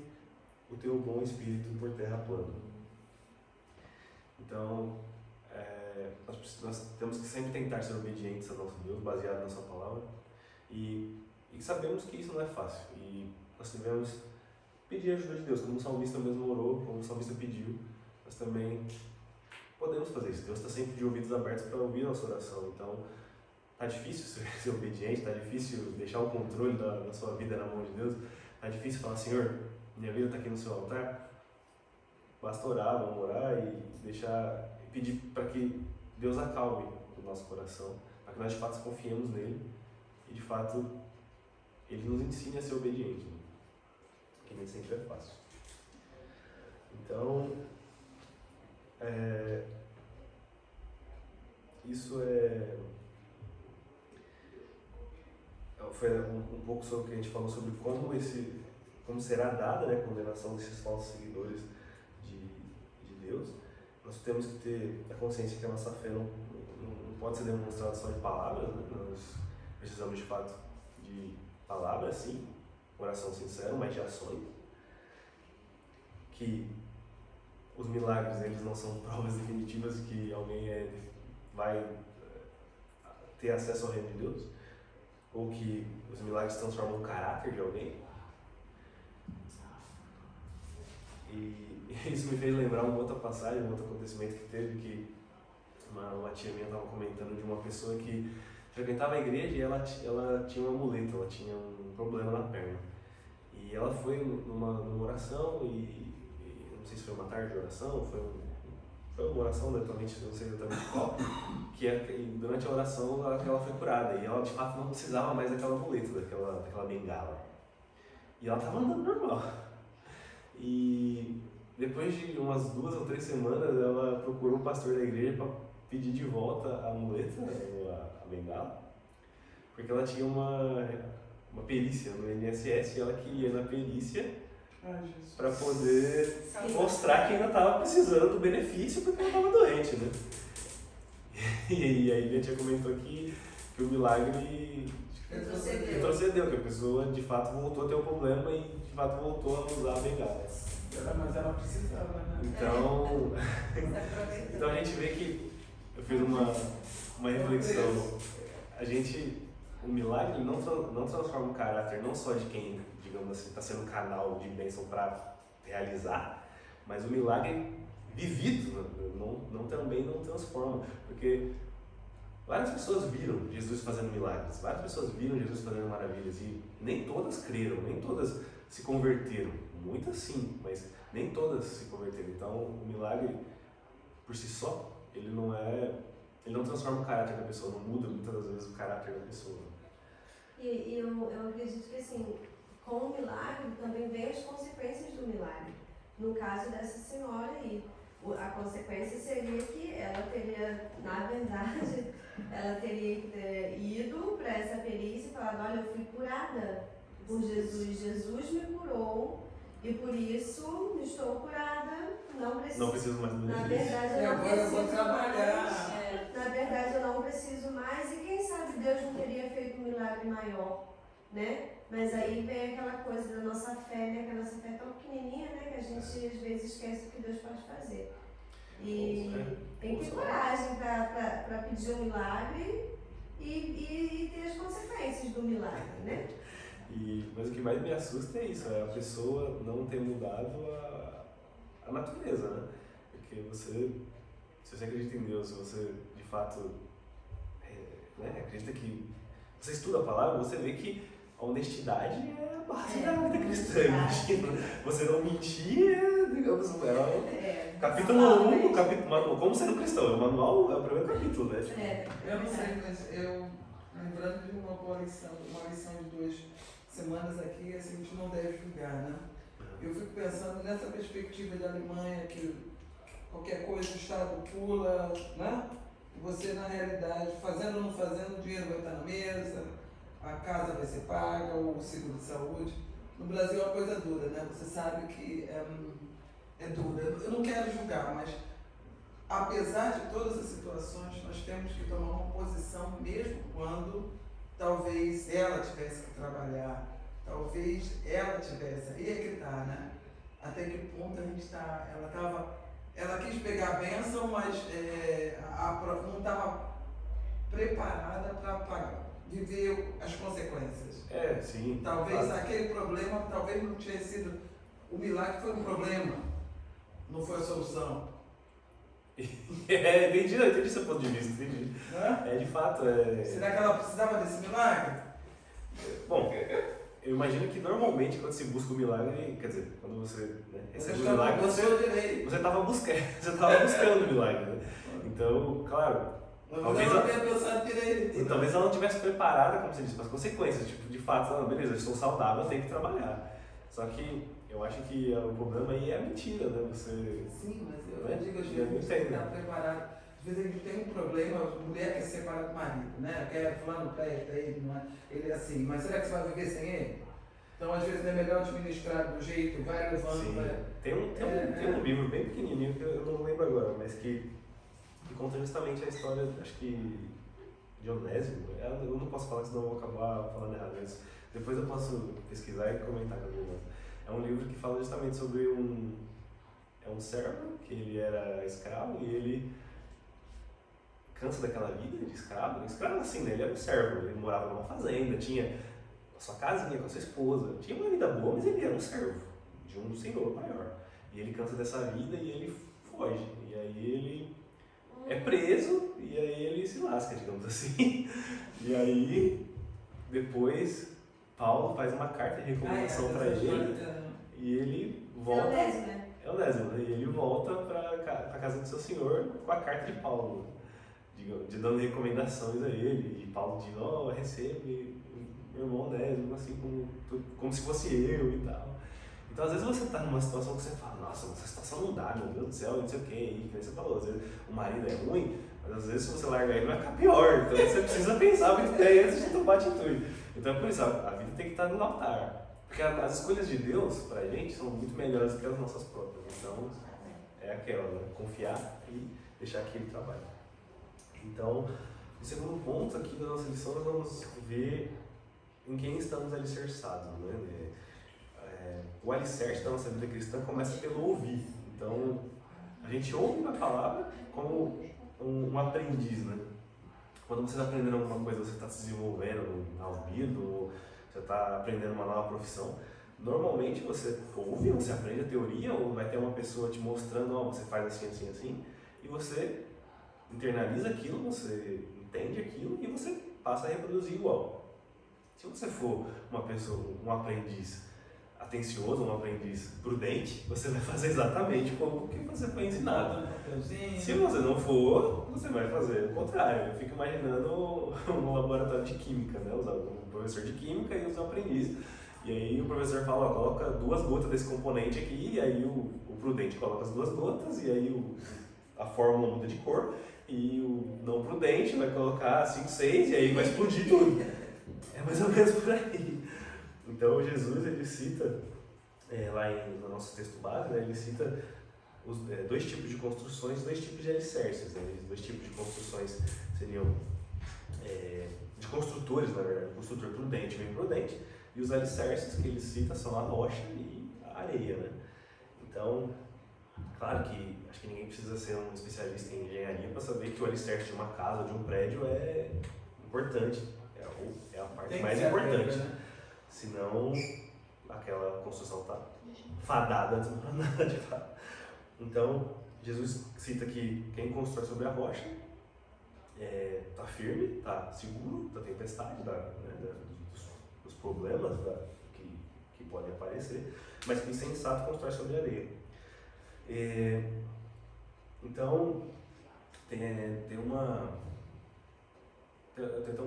o teu bom espírito por terra plana. Então, nós temos que sempre tentar ser obedientes ao nosso Deus, baseado na sua palavra. E sabemos que isso não é fácil. E nós devemos pedir a ajuda de Deus, como o salmista mesmo orou, como o salmista pediu. Nós também podemos fazer isso. Deus está sempre de ouvidos abertos para ouvir a nossa oração. Então, está difícil ser obediente, está difícil deixar o controle da sua vida na mão de Deus, está difícil falar: Senhor, minha vida está aqui no seu altar. Basta orar, vamos orar e pedir para que Deus acalme o nosso coração, para que nós de fato confiemos nele e de fato ele nos ensine a ser obediente, né? Que nem sempre é fácil. Então, isso foi um pouco sobre o que a gente falou sobre como será dada, né, a condenação desses falsos seguidores de Deus. Nós temos que ter a consciência que a nossa fé não pode ser demonstrada só de palavras, né? Nós precisamos de fato de palavras, sim, coração sincero, mas de ações. Que os milagres, eles não são provas definitivas de que alguém vai ter acesso ao reino de Deus, ou que os milagres transformam o caráter de alguém. E isso me fez lembrar uma outra passagem, um outro acontecimento que teve, que uma tia minha estava comentando de uma pessoa que frequentava a igreja e ela tinha uma muleta, ela tinha um problema na perna. E ela foi numa oração e não sei se foi uma tarde de oração, foi uma oração, exatamente, não sei exatamente qual, e durante a oração ela foi curada e ela de fato não precisava mais daquela muleta, daquela bengala. E ela estava andando normal. E depois de umas 2 ou 3 semanas ela procurou o pastor da igreja para pedir de volta a muleta, a bengala, porque ela tinha uma perícia no INSS e ela queria na perícia para poder mostrar que ainda estava precisando do benefício porque ela estava doente, né? E aí a tia comentou que o milagre retrocedeu, que a pessoa de fato voltou a ter o problema e de fato voltou a usar a bengala. Mas ela precisava, né? Então a gente vê que eu fiz uma reflexão. O milagre não transforma o caráter não só de quem, digamos assim, está sendo canal de bênção para realizar, mas o milagre vivido também não transforma, porque várias pessoas viram Jesus fazendo milagres, várias pessoas viram Jesus fazendo maravilhas e nem todas creram, nem todas se converteram, muitas sim, mas nem todas se converteram. Então o milagre por si só, ele não transforma o caráter da pessoa, não muda muitas das vezes o caráter da pessoa. E eu acredito que assim, com o milagre também vem as consequências do milagre. No caso dessa senhora aí, a consequência seria que ela teria, na verdade, ela teria que ter ido para essa perícia e falado, olha, eu fui curada por Jesus, Jesus me curou e por isso estou curada, não preciso mais do na benefício. verdade, eu não agora eu vou preciso trabalhar. mais. Na verdade, eu não preciso mais. E quem sabe Deus não teria feito um milagre maior, né? Mas aí vem aquela coisa da nossa fé, né? Que a nossa fé é tão pequenininha, né? Que a gente às vezes esquece o que Deus pode fazer. E tem que ter coragem para pedir um milagre e ter as consequências do milagre, né? Mas o que mais me assusta é isso, é a pessoa não ter mudado a natureza, né? Porque se você acredita em Deus, se você de fato acredita que você estuda a palavra, você vê que a honestidade é a base da vida cristã. Você não mentir digamos, capítulo 1 do capítulo, como ser um cristão, o manual é o primeiro capítulo, né? Eu não sei, mas eu, lembrando de uma lição de 2 semanas aqui, assim, a gente não deve julgar, né? Eu fico pensando nessa perspectiva da Alemanha, que qualquer coisa o Estado pula, né? E você, na realidade, fazendo ou não fazendo, o dinheiro vai estar na mesa, a casa vai ser paga, o seguro de saúde. No Brasil é uma coisa dura, né? Você sabe que é dura. Eu não quero julgar, mas apesar de todas as situações, nós temos que tomar uma posição, mesmo quando talvez ela tivesse que trabalhar, talvez ela tivesse, aí é que está, né? Até que ponto a gente está, ela quis pegar a bênção, mas não estava preparada para viver as consequências. Sim. Talvez aquele problema, talvez não tinha sido, o milagre foi um problema, não foi a solução. Entendi seu ponto de vista, entendi. Né? De fato. Será que ela precisava desse milagre? Bom, eu imagino que normalmente quando se busca o milagre, quer dizer, quando você recebe o milagre, você estava buscando o milagre, né? Então, claro, talvez ela não estivesse preparada, como você disse, para as consequências, tipo, de fato, beleza, eu estou saudável, eu tenho que trabalhar. Só que eu acho que o problema aí é a mentira, né? Sim, mas eu digo, às vezes você está preparado. Às vezes a gente tem um problema, a mulher quer se separar do marido, né? Quer fulano para ele, não é? Ele é assim, mas será que você vai viver sem ele? Então, às vezes é melhor administrar do jeito, vai levando. Sim. Tem um livro bem pequenininho que eu não lembro agora, mas que conta justamente a história, acho que de Onésimo. Eu não posso falar, senão eu vou acabar falando errado, mas depois eu posso pesquisar e comentar com as irmãs. É um livro que fala justamente sobre um servo, que ele era escravo e ele cansa daquela vida de escravo. Escravo assim, né? Ele era um servo, ele morava numa fazenda, tinha a sua casinha com a sua esposa, tinha uma vida boa, mas ele era um servo de um senhor maior. E ele cansa dessa vida e ele foge. E aí ele é preso e aí ele se lasca, digamos assim. E aí, depois, Paulo faz uma carta de recomendação para ele e ele volta. É o 10, né? É o 10º, né? E ele volta para a casa do seu senhor com a carta de Paulo, de dando recomendações a ele. E Paulo diz: ó, recebe meu irmão 10º, assim, como se fosse eu e tal. Então, às vezes você está numa situação que você fala: nossa, essa situação não dá, meu Deus do céu, não sei o que, e que você falou, às vezes o marido é ruim, mas às vezes se você largar ele vai ficar pior. Então você precisa pensar muito bem antes de tomar atitude. Então é por isso, a vida tem que estar no altar. Porque as escolhas de Deus pra gente são muito melhores do que as nossas próprias. Então é aquela, né? Confiar e deixar que ele trabalhe. Então, o segundo ponto aqui da nossa lição, nós vamos ver em quem estamos alicerçados, né? O alicerce da nossa vida cristã começa pelo ouvir. Então, a gente ouve a palavra como um aprendiz, né? Quando você está aprendendo alguma coisa, você está se desenvolvendo na vida, ou você está aprendendo uma nova profissão, normalmente você ouve, você aprende a teoria, ou vai ter uma pessoa te mostrando: ó, você faz assim, assim, assim, e você internaliza aquilo, você entende aquilo e você passa a reproduzir igual. Se você for uma pessoa, um aprendiz atencioso, um aprendiz prudente, você vai fazer exatamente como que você foi ensinado. Se você não for, você vai fazer o contrário. Eu fico imaginando um laboratório de química, né? O professor de química e os aprendizes. E aí o professor fala: ó, coloca 2 gotas desse componente aqui, e aí o prudente coloca as 2 gotas, e aí a fórmula muda de cor, e o não prudente vai colocar 5, 6, e aí vai explodir tudo. É mais ou menos por aí. Então Jesus, ele cita, lá no nosso texto base, né, ele cita 2 tipos de construções, 2 tipos de alicerces. Né? 2 tipos de construções seriam de construtores, na verdade, construtor prudente e imprudente, e os alicerces que ele cita são a rocha e a areia. Né? Então, claro que acho que ninguém precisa ser um especialista em engenharia para saber que o alicerce de uma casa ou de um prédio é importante, é a parte mais importante. Né? Senão, aquela construção está fadada a desmoronar de fato. Então, Jesus cita que quem constrói sobre a rocha está firme, está seguro da tempestade, dos problemas que podem aparecer, mas que o insensato constrói sobre a areia. Então, tem uma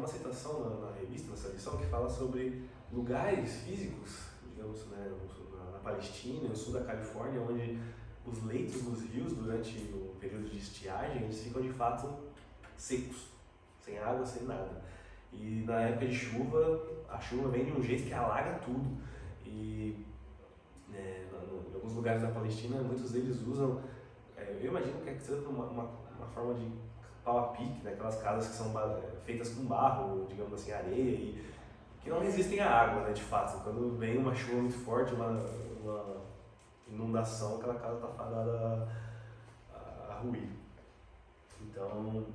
citação na revista, nessa lição, que fala sobre lugares físicos, digamos, né, na Palestina, no sul da Califórnia, onde os leitos dos rios, durante o período de estiagem, eles ficam de fato secos, sem água, sem nada. E na época de chuva, a chuva vem de um jeito que alaga tudo. E em alguns lugares da Palestina, muitos deles usam, eu imagino que seja uma forma de pau a pique, né, aquelas casas que são feitas com barro, digamos assim, areia, e que não resistem à água, né, de fato. Quando vem uma chuva muito forte, uma inundação, aquela casa está fadada a ruir. Então,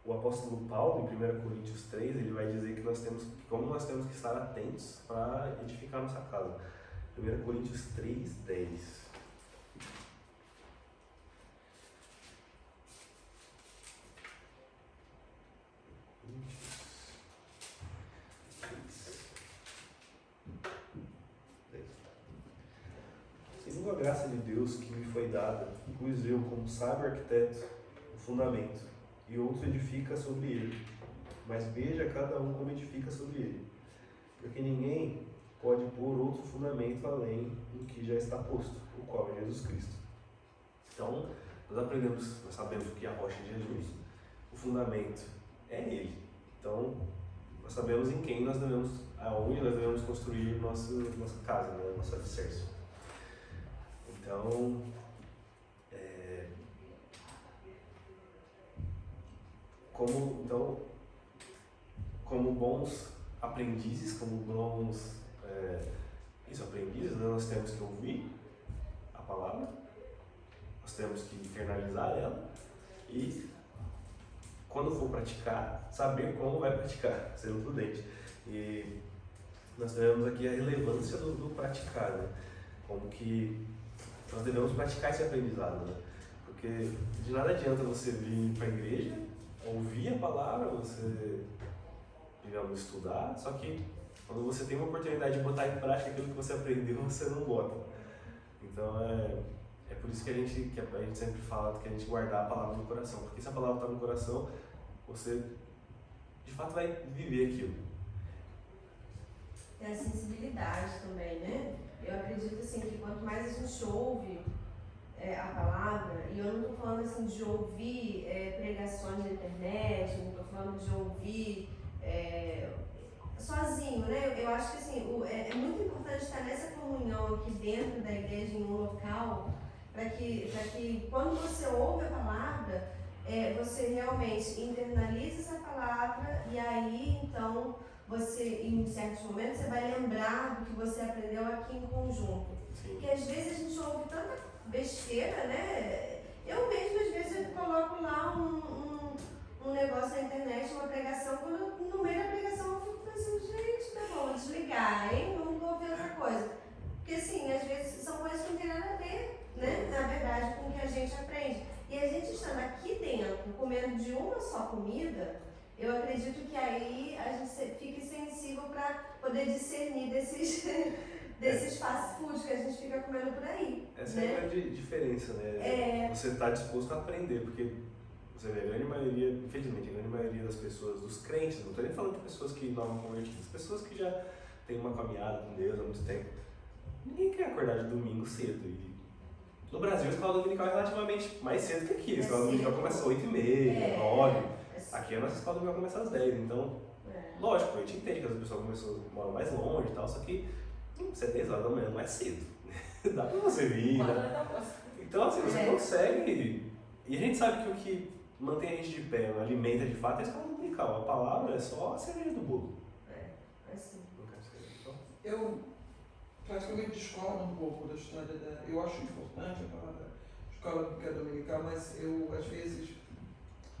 o apóstolo Paulo, em 1 Coríntios 3, ele vai dizer que como nós temos que estar atentos para edificar nossa casa. 1 Coríntios 3, 10. Segundo a graça de Deus que me foi dada, pus eu, como sábio arquiteto, o fundamento, e outro edifica sobre ele. Mas veja cada um como edifica sobre ele. Porque ninguém pode pôr outro fundamento além do que já está posto, o qual é Jesus Cristo. Então, nós sabemos que a rocha é Jesus, o fundamento é Ele. Então, nós sabemos aonde nós devemos construir nossa casa, né, nosso alicerce. Então, como bons aprendizes, como bons aprendizes, né, nós temos que ouvir a palavra, nós temos que internalizar ela E quando for praticar, saber como vai praticar, sendo prudente. E nós vemos aqui a relevância do praticar, né? Como que nós devemos praticar esse aprendizado, né? Porque de nada adianta você vir para a igreja, ouvir a palavra, você, digamos, estudar, só que quando você tem uma oportunidade de botar em prática aquilo que você aprendeu, você não bota. Então é por isso que a gente sempre fala que a gente guardar a palavra no coração, porque se a palavra está no coração, você de fato vai viver aquilo. Tem a sensibilidade também, né? Eu acredito assim que quanto mais a gente ouve a palavra, e eu não estou falando assim de ouvir pregações na internet, não estou falando de ouvir sozinho, né? Eu acho que assim, é muito importante estar nessa comunhão aqui dentro da igreja, em um local, para que quando você ouve a palavra, você realmente internaliza essa palavra e aí então você, em certos momentos, você vai lembrar do que você aprendeu aqui em conjunto. Sim. Porque às vezes a gente ouve tanta besteira, né? Eu mesmo, às vezes, eu coloco lá um negócio na internet, uma pregação, quando no meio da pregação eu fico pensando, gente, tá bom, vou desligar, hein? Não vou ouvir outra coisa. Porque assim, às vezes são coisas que não tem nada a ver, né? Na verdade, com o que a gente aprende. E a gente estando aqui dentro, comendo de uma só comida, eu acredito que aí a gente fique sensível para poder discernir desses fast food que a gente fica comendo por aí. Essa né? é a grande diferença, né? Você está disposto a aprender, porque você vê a grande maioria, infelizmente, a grande maioria das pessoas, dos crentes, não estou nem falando de pessoas que não são convertidas, pessoas que já têm uma caminhada com Deus há muito tempo, ninguém quer acordar de domingo cedo. E no Brasil, a escola dominical é relativamente mais cedo que aqui. A escola dominical começa às 8h30, 9h. Aqui a nossa escola dominical começa às 10h. Então, lógico, a gente entende que as pessoas moram mais longe e tal, só que 10 horas da manhã não é cedo. Dá pra você vir. Então, assim, você consegue. E a gente sabe que o que mantém a gente de pé, alimenta de fato, é a escola dominical. A palavra é só a cereja do bolo. Assim. Não quero ser, então. Eu praticamente discordo um pouco da história da... Eu acho importante a palavra escola dominical, mas eu, às vezes,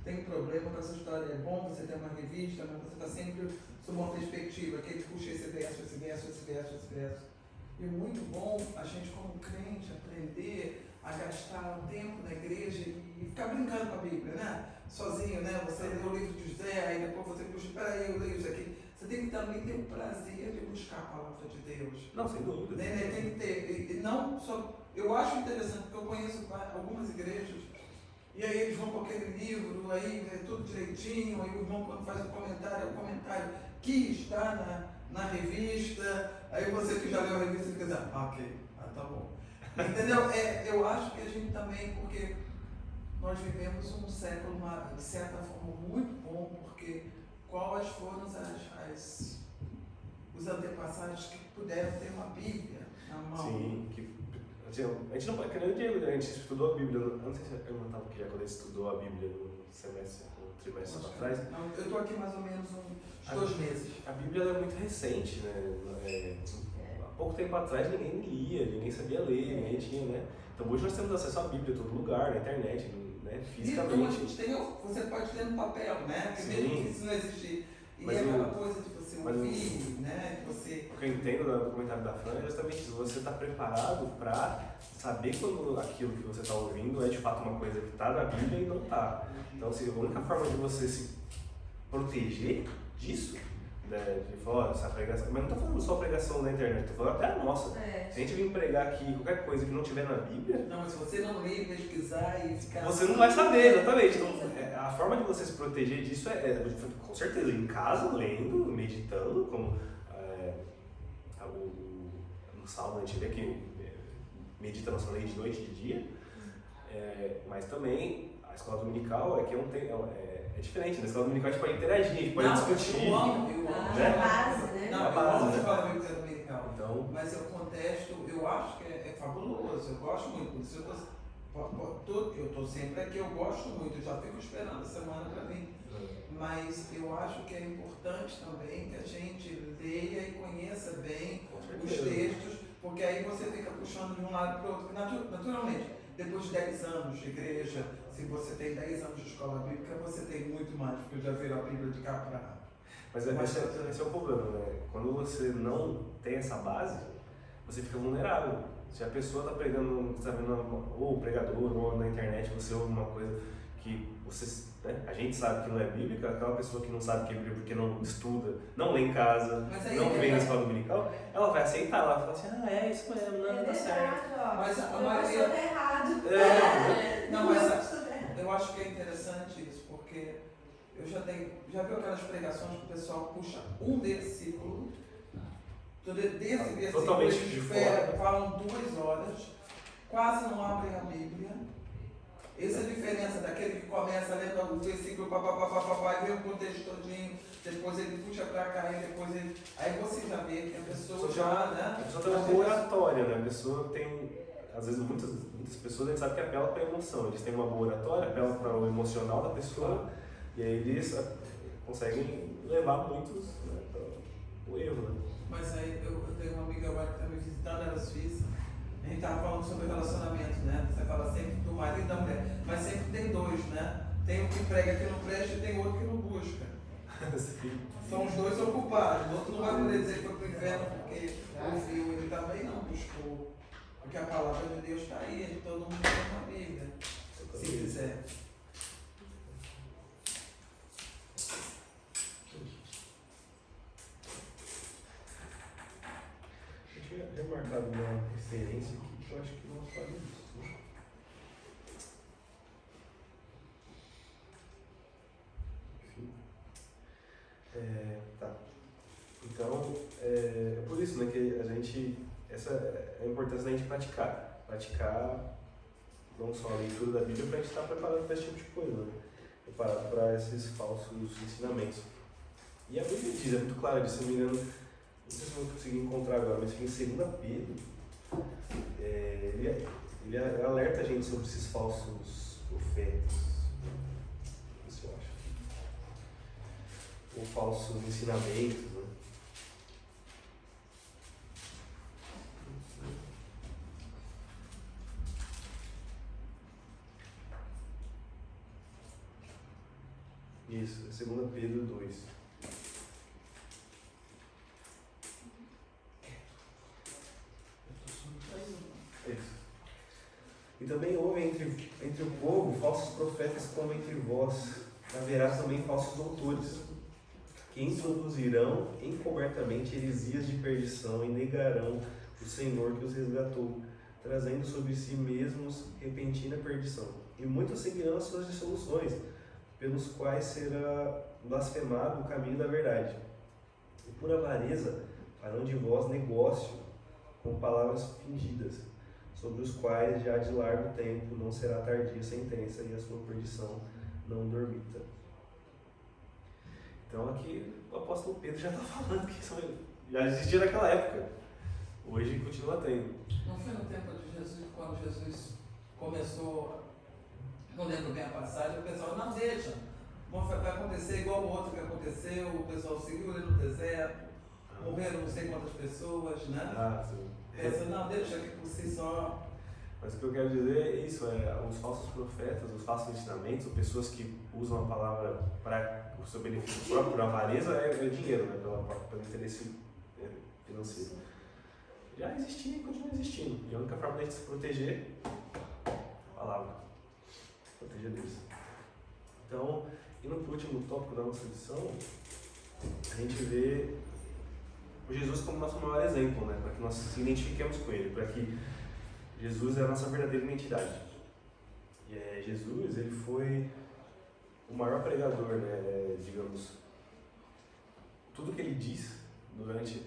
tenho problema com essa história. É bom você ter uma revista, mas você está sempre sob uma perspectiva, que ele puxa esse verso, esse verso, esse verso, esse verso. E é muito bom a gente, como crente, aprender a gastar o tempo na igreja e ficar brincando com a Bíblia, né? Sozinho, né? Você lê o livro de José, aí depois você puxa, peraí, eu leio isso aqui. Você tem que também ter o prazer de buscar a palavra de Deus. Não, sem dúvida. Né? Tem que ter, e não só... Eu acho interessante, porque eu conheço algumas igrejas, e aí eles vão com aquele livro, aí é tudo direitinho, aí o irmão quando faz o comentário, é o comentário que está na revista, aí você que já leu a revista fica dizendo, ok, tá bom. Entendeu? Eu acho que a gente também, porque nós vivemos um século, de certa forma, muito bom, porque quais foram os antepassados que puderam ter uma Bíblia na mão? Sim, assim, a gente não pode, a gente estudou a Bíblia, não sei se eu não estava aqui já quando a gente estudou a Bíblia no trimestre atrás. Não, eu estou aqui mais ou menos uns 2 meses. A Bíblia é muito recente, né? Há pouco tempo atrás ninguém lia, ninguém sabia ler, ninguém tinha, né? Então hoje nós temos acesso à Bíblia em todo lugar, na internet, né? Fisicamente. A gente tem, você pode ter no papel, né? Porque mesmo que isso não existir. E Mas é aquela coisa de você ouvir, né? Você... O que eu entendo do comentário da Fran é justamente isso. Você está preparado para saber quando aquilo que você está ouvindo é de fato uma coisa que está na Bíblia e não está. Então, assim, a única forma de você se proteger disso, né, de falar, essa pregação, mas não estou falando só pregação na internet, estou falando até a nossa. Se a gente vir pregar aqui qualquer coisa que não tiver na Bíblia... Não, mas se você não ler, pesquisar e ficar... Você não vai saber, exatamente. Então, a forma de você se proteger disso com certeza, em casa, lendo, meditando, como no Salmo a gente vê que medita nossa lei de noite e de dia, mas também a escola dominical é diferente. Na escola dominical a gente pode interagir, a gente pode discutir. Eu amo. É a base, né? Não, É a base, eu amo né? a escola dominical. Então, Mas o contexto, eu acho que é fabuloso, eu gosto muito, por isso eu estou sempre aqui, eu gosto muito, já fico esperando a semana para vir. Mas eu acho que é importante também que a gente leia e conheça bem os textos, porque aí você fica puxando de um lado para o outro. Naturalmente, depois de 10 anos de igreja, se você tem 10 anos de escola bíblica, você tem muito mais, porque eu já viro a Bíblia de cá para... Mas esse é o problema, né? Quando você não tem essa base, você fica vulnerável. Se a pessoa está pregando, está vendo, ou o pregador, ou na internet, você ouve uma coisa que você, né? A gente sabe que não é bíblica, aquela pessoa que não sabe que é bíblica porque não estuda, não lê em casa, não vem na escola dominical, ela vai aceitar, ela vai falar assim, é isso mesmo, não, tá certo. Mas a Meu maioria... pastor tá errado. Não, Meu mas pastor tá errado. eu acho que é interessante isso, porque eu já vi aquelas pregações que o pessoal puxa um versículo, desse versículo totalmente eles de fora. falam 2 horas, quase não abrem a Bíblia. Essa é a diferença daquele que começa lendo o versículo, papapá, vê o contexto todinho, depois ele puxa pra cá e depois ele... Aí você já vê que a pessoa né? A pessoa tem uma boa oratória, né? A pessoa tem, às vezes muitas pessoas a gente sabe que apela para a emoção, eles têm uma boa oratória, apela para o emocional da pessoa, e aí eles conseguem levar muitos, né, para o erro, né? Mas aí eu tenho uma amiga agora que está me visitando, ela é suíça, a gente estava falando sobre relacionamento, né? Você fala sempre do marido e da mulher, mas sempre tem 2, né? Tem um que prega que não presta e tem outro que não busca. São os 2 ocupados, o outro não vai poder dizer que foi para o inferno porque ouviu, ele também não buscou. Porque a palavra de Deus está aí, todo mundo tem uma Bíblia, se quiser. Eu tinha remarcado uma referência aqui que eu acho que nós falamos isso, né? Enfim. Tá. Então, é por isso, né, que a gente, essa é a importância da gente praticar não só a leitura da Bíblia para a gente estar preparado para esse tipo de coisa, né? Preparado para esses falsos ensinamentos. E a Bíblia diz, é muito claro disso, se não me engano, não sei se eu vou conseguir encontrar agora, mas fica em 2 Pedro, ele alerta a gente sobre esses falsos profetas, isso eu acho, ou falsos ensinamentos, né? Isso, é 2 Pedro 2. Isso. E também houve entre o povo falsos profetas como entre vós. Haverá também falsos doutores, que introduzirão encobertamente heresias de perdição e negarão o Senhor que os resgatou, trazendo sobre si mesmos repentina perdição. E muitos seguirão as suas dissoluções, pelos quais será blasfemado o caminho da verdade. E por avareza farão de vós negócio com palavras fingidas, sobre os quais já de largo tempo não será tardia a sentença e a sua perdição não dormita. Então aqui o apóstolo Pedro já está falando que isso já existia naquela época, hoje continua tendo. Não foi no tempo de Jesus, quando Jesus começou, não lembro bem a passagem, o pessoal, não deixa, vai acontecer igual o outro que aconteceu, o pessoal seguiu ele no deserto, morreram não sei quantas pessoas, né? Ah, sim. Pensa, não, deixa que por si só. Mas o que eu quero dizer é isso, os falsos profetas, os falsos ensinamentos, ou pessoas que usam a palavra para o seu benefício próprio, por avareza, é dinheiro, né? Pelo interesse financeiro. Já existia e continua existindo. E a única forma de a gente se proteger é a palavra. Proteger Deus. Então, indo para o último tópico da nossa lição, a gente vê o Jesus como nosso maior exemplo, né? Para que nós nos identifiquemos com ele, para que Jesus é a nossa verdadeira identidade. E Jesus, ele foi o maior pregador, né? Digamos, tudo que ele diz durante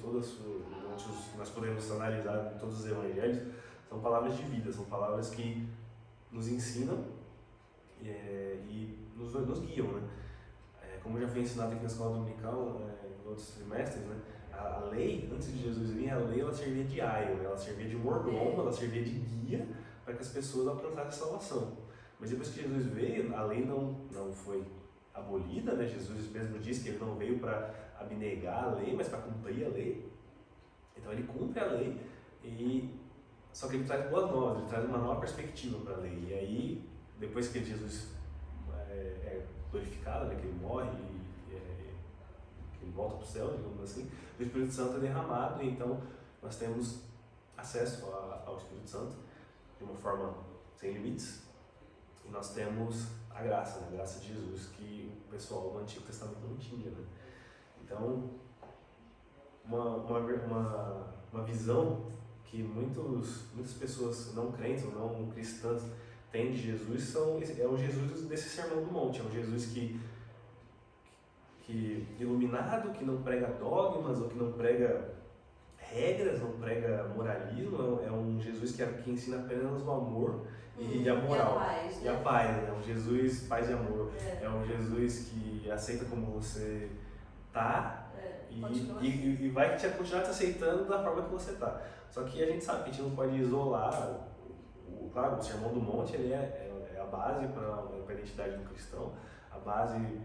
nós podemos analisar em todos os evangelhos, são palavras de vida, são palavras que nos ensinam e nos guiam, né? Como já foi ensinado aqui na escola dominical, em outros trimestres, né? A lei, antes de Jesus vir, a lei ela servia de aio, né? Ela servia de mordomo, ela servia de guia para que as pessoas alcançassem a salvação. Mas depois que Jesus veio, a lei não foi abolida, né? Jesus mesmo disse que ele não veio para abnegar a lei, mas para cumprir a lei. Então ele cumpre a lei, só que ele traz boas novas, ele traz uma nova perspectiva para a lei. E aí depois que Jesus é glorificado, né, que ele morre e que ele volta para o céu, digamos assim, o Espírito Santo é derramado, e então nós temos acesso ao Espírito Santo de uma forma sem limites, e nós temos a graça, né, a graça de Jesus, que o pessoal do Antigo Testamento não tinha, né? Então, uma visão que muitas pessoas não crentes ou não cristãs têm de Jesus é o Jesus desse Sermão do Monte, é um Jesus que iluminado, que não prega dogmas ou que não prega regras, não prega moralismo, é um Jesus que ensina apenas o amor e a moral. E a paz, né? É um Jesus paz e amor. É um Jesus que aceita como você tá e vai continuar te aceitando da forma que você tá. Só que a gente sabe que a gente não pode isolar. Claro, o Sermão do Monte ele é a base para a identidade do cristão, a base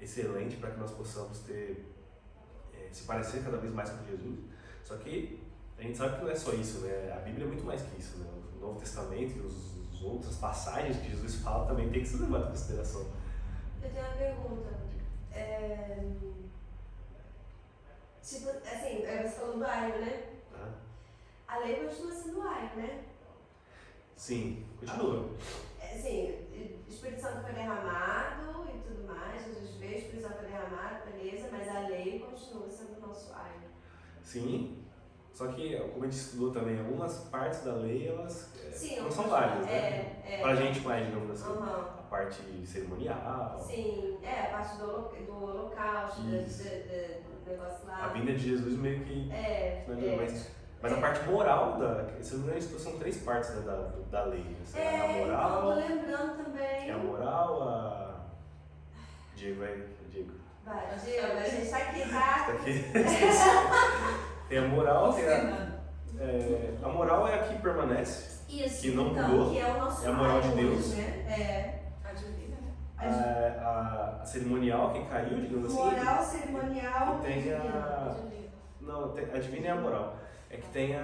excelente para que nós possamos se parecer cada vez mais com Jesus. Só que a gente sabe que não é só isso, né? A Bíblia é muito mais que isso, né? O Novo Testamento e as outras passagens que Jesus fala também tem que ser levado em consideração. Eu tenho uma pergunta. Tipo, assim, você falou do aio, né? A lei continua sendo aio, né? Sim, continua. Sim, o Espírito Santo foi derramado e tudo mais, Jesus veio, o Espírito Santo foi derramado, beleza, mas a lei continua sendo o nosso aio. Sim, só que, como a gente estudou também, algumas partes da lei, elas não são continua. válidas, né? Pra gente mais, digamos assim, a parte cerimonial. Sim, a parte do holocausto, do negócio lá. A vinda de Jesus meio que... Mas a parte moral, são 3 partes, né, da lei. Né? A moral, eu tô lembrando também. É a moral, Diego. Vai, Diego, a gente tá aqui, tá? Tá aqui. Tem a moral, a moral é a que permanece, isso, que não então, mudou, que é o nosso é a moral de aio Deus. hoje, né? A divina, né? A cerimonial que caiu, digamos assim. Moral, cerimonial e tem divina. Não, a divina é a moral. É que tem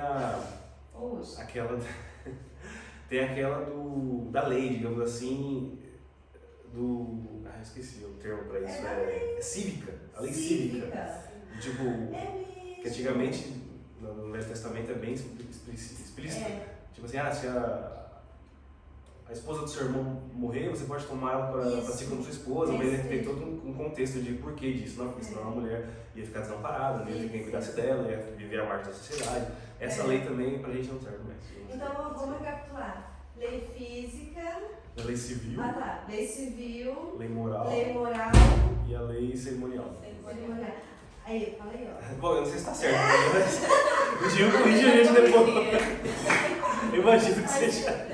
aquela da lei, digamos assim, esqueci o termo para isso, é cívica, a lei cívica. Tipo, que antigamente no Velho Testamento é bem explícito. Tipo assim, se a esposa do seu irmão morrer, você pode tomar ela para si como sua esposa, mas tem todo um contexto de porquê disso, não? Porque senão a mulher ia ficar desamparada, não ia ter quem cuidasse dela, ia viver a margem da sociedade. Essa lei também pra gente não serve mais. Então vamos recapitular. Lei física. Lei civil. Lei civil. Lei moral. E a lei cerimonial. Aí, fala aí, ó. Bom, eu não sei se tá certo, mas o Diego corrige a gente depois. Eu imagino que seja.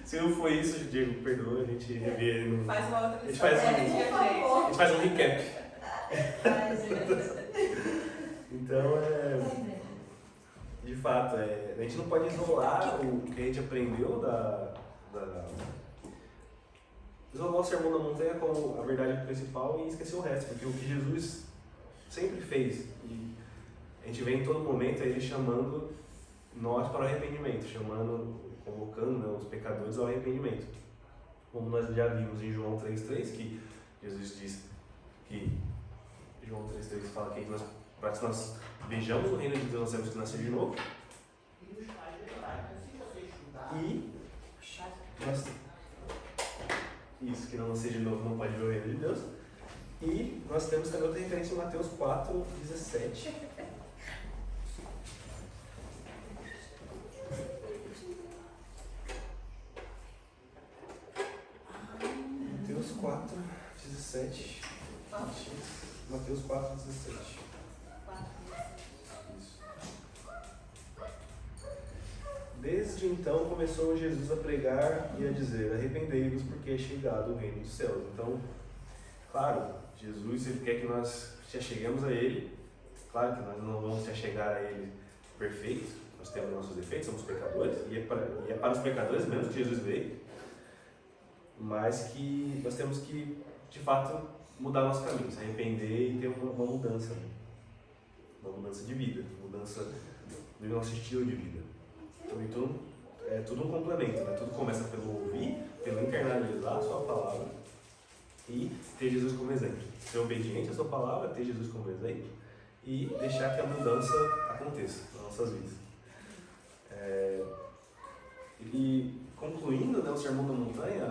Se não foi isso, Diego, perdoa, a gente revê no... Faz uma outra A gente faz um recap. Então, de fato, a gente não pode isolar o que a gente aprendeu isolar o Sermão da Montanha como a verdade principal e esquecer o resto, porque o que Jesus sempre fez, e a gente vê em todo momento ele chamando nós para o arrependimento, convocando, né, os pecadores ao arrependimento. Como nós já vimos em João 3,3, que Jesus diz que João 3,3 fala que para que nós vejamos o reino de Deus, nós temos que nascer de novo. E isso, que não nascer de novo não pode ver o reino de Deus. E nós temos também outra referência em Mateus 4,17. Mateus 4,17. Mateus 4,17. Desde então começou Jesus a pregar e a dizer: arrependei-vos, porque é chegado o reino dos céus. Então, claro, Jesus ele quer que nós se acheguemos a Ele. Claro que nós não vamos se achegar a Ele perfeito, nós temos nossos defeitos, somos pecadores, e é para os pecadores mesmo que Jesus veio, mas que nós temos que, de fato, mudar nosso caminho, se arrepender e ter uma mudança, né? Uma mudança de vida, mudança do nosso estilo de vida. Então é tudo um complemento, né? Tudo começa pelo ouvir, pelo internalizar a sua palavra e ter Jesus como exemplo. Ser obediente à sua palavra, ter Jesus como exemplo e deixar que a mudança aconteça nas nossas vidas. E concluindo, né, o Sermão da Montanha,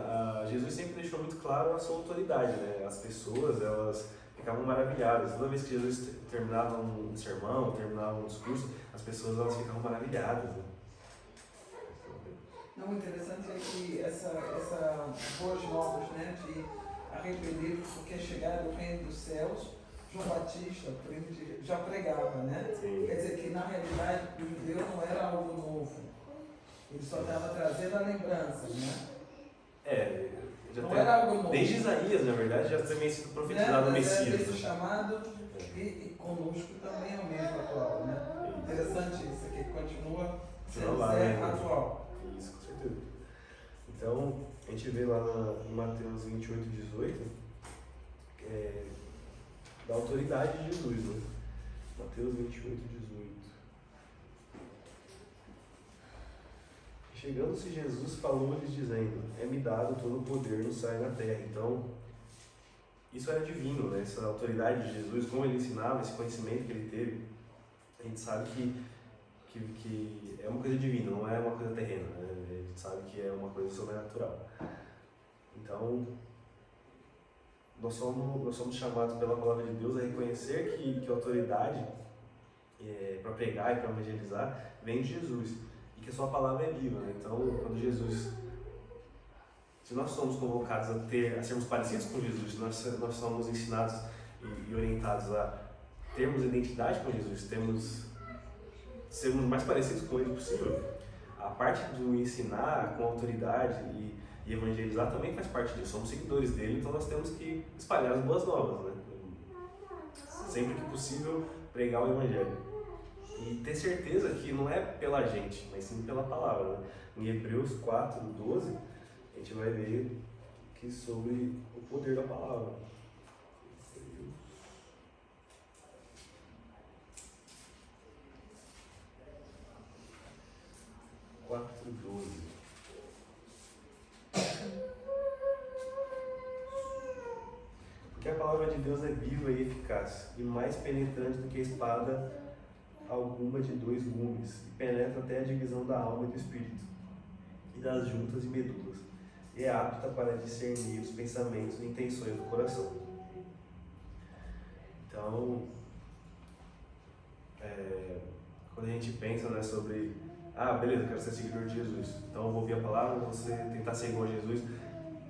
Jesus sempre deixou muito claro a sua autoridade, né? As pessoas, elas ficavam maravilhadas. Toda vez que Jesus terminava um sermão, terminava um discurso, as pessoas elas ficavam maravilhadas, né? Não, o interessante é que essa boas novas, né, de arrependidos porque chegaram o reino dos céus, João Batista já pregava, né? Sim. Quer dizer que na realidade o judeu não era algo novo, ele só estava trazendo a lembrança, né? Já Não tem, era algo novo. desde Isaías, na verdade, já também sido profetizado o Messias. Era esse chamado e conosco também é o mesmo atual, né? Interessante isso aqui, continua sendo atual. Isso, com certeza. Então, a gente vê lá em Mateus 28, 18, da autoridade de Jesus, né? Mateus 28, 18. Chegando-se Jesus, falou-lhes dizendo: é-me dado todo o poder no céu e na terra. Então, isso era divino, né? Essa autoridade de Jesus, como ele ensinava, esse conhecimento que ele teve, a gente sabe que é uma coisa divina, não é uma coisa terrena, né? A gente sabe que é uma coisa sobrenatural. Então, nós somos chamados pela palavra de Deus a reconhecer que a autoridade para pregar e para evangelizar vem de Jesus e que a sua palavra é viva, né? Então, quando Jesus, se nós somos convocados a sermos parecidos com Jesus, nós somos ensinados e orientados a termos identidade com Jesus, sermos mais parecidos com Ele possível. A parte do ensinar com autoridade e evangelizar também faz parte disso. Somos seguidores dele, então nós temos que espalhar as boas novas, né? Sempre que possível, pregar o evangelho. E ter certeza que não é pela gente, mas sim pela palavra, né? Em Hebreus 4, 12, a gente vai ver que sobre o poder da palavra. 4:12. Porque a palavra de Deus é viva e eficaz, e mais penetrante do que a espada alguma de 2 gumes, e penetra até a divisão da alma e do espírito, e das juntas e medulas, e é apta para discernir os pensamentos e intenções do coração. Então, quando a gente pensa, né, sobre beleza, eu quero ser seguidor de Jesus, então eu vou ouvir a palavra, vou tentar ser igual a Jesus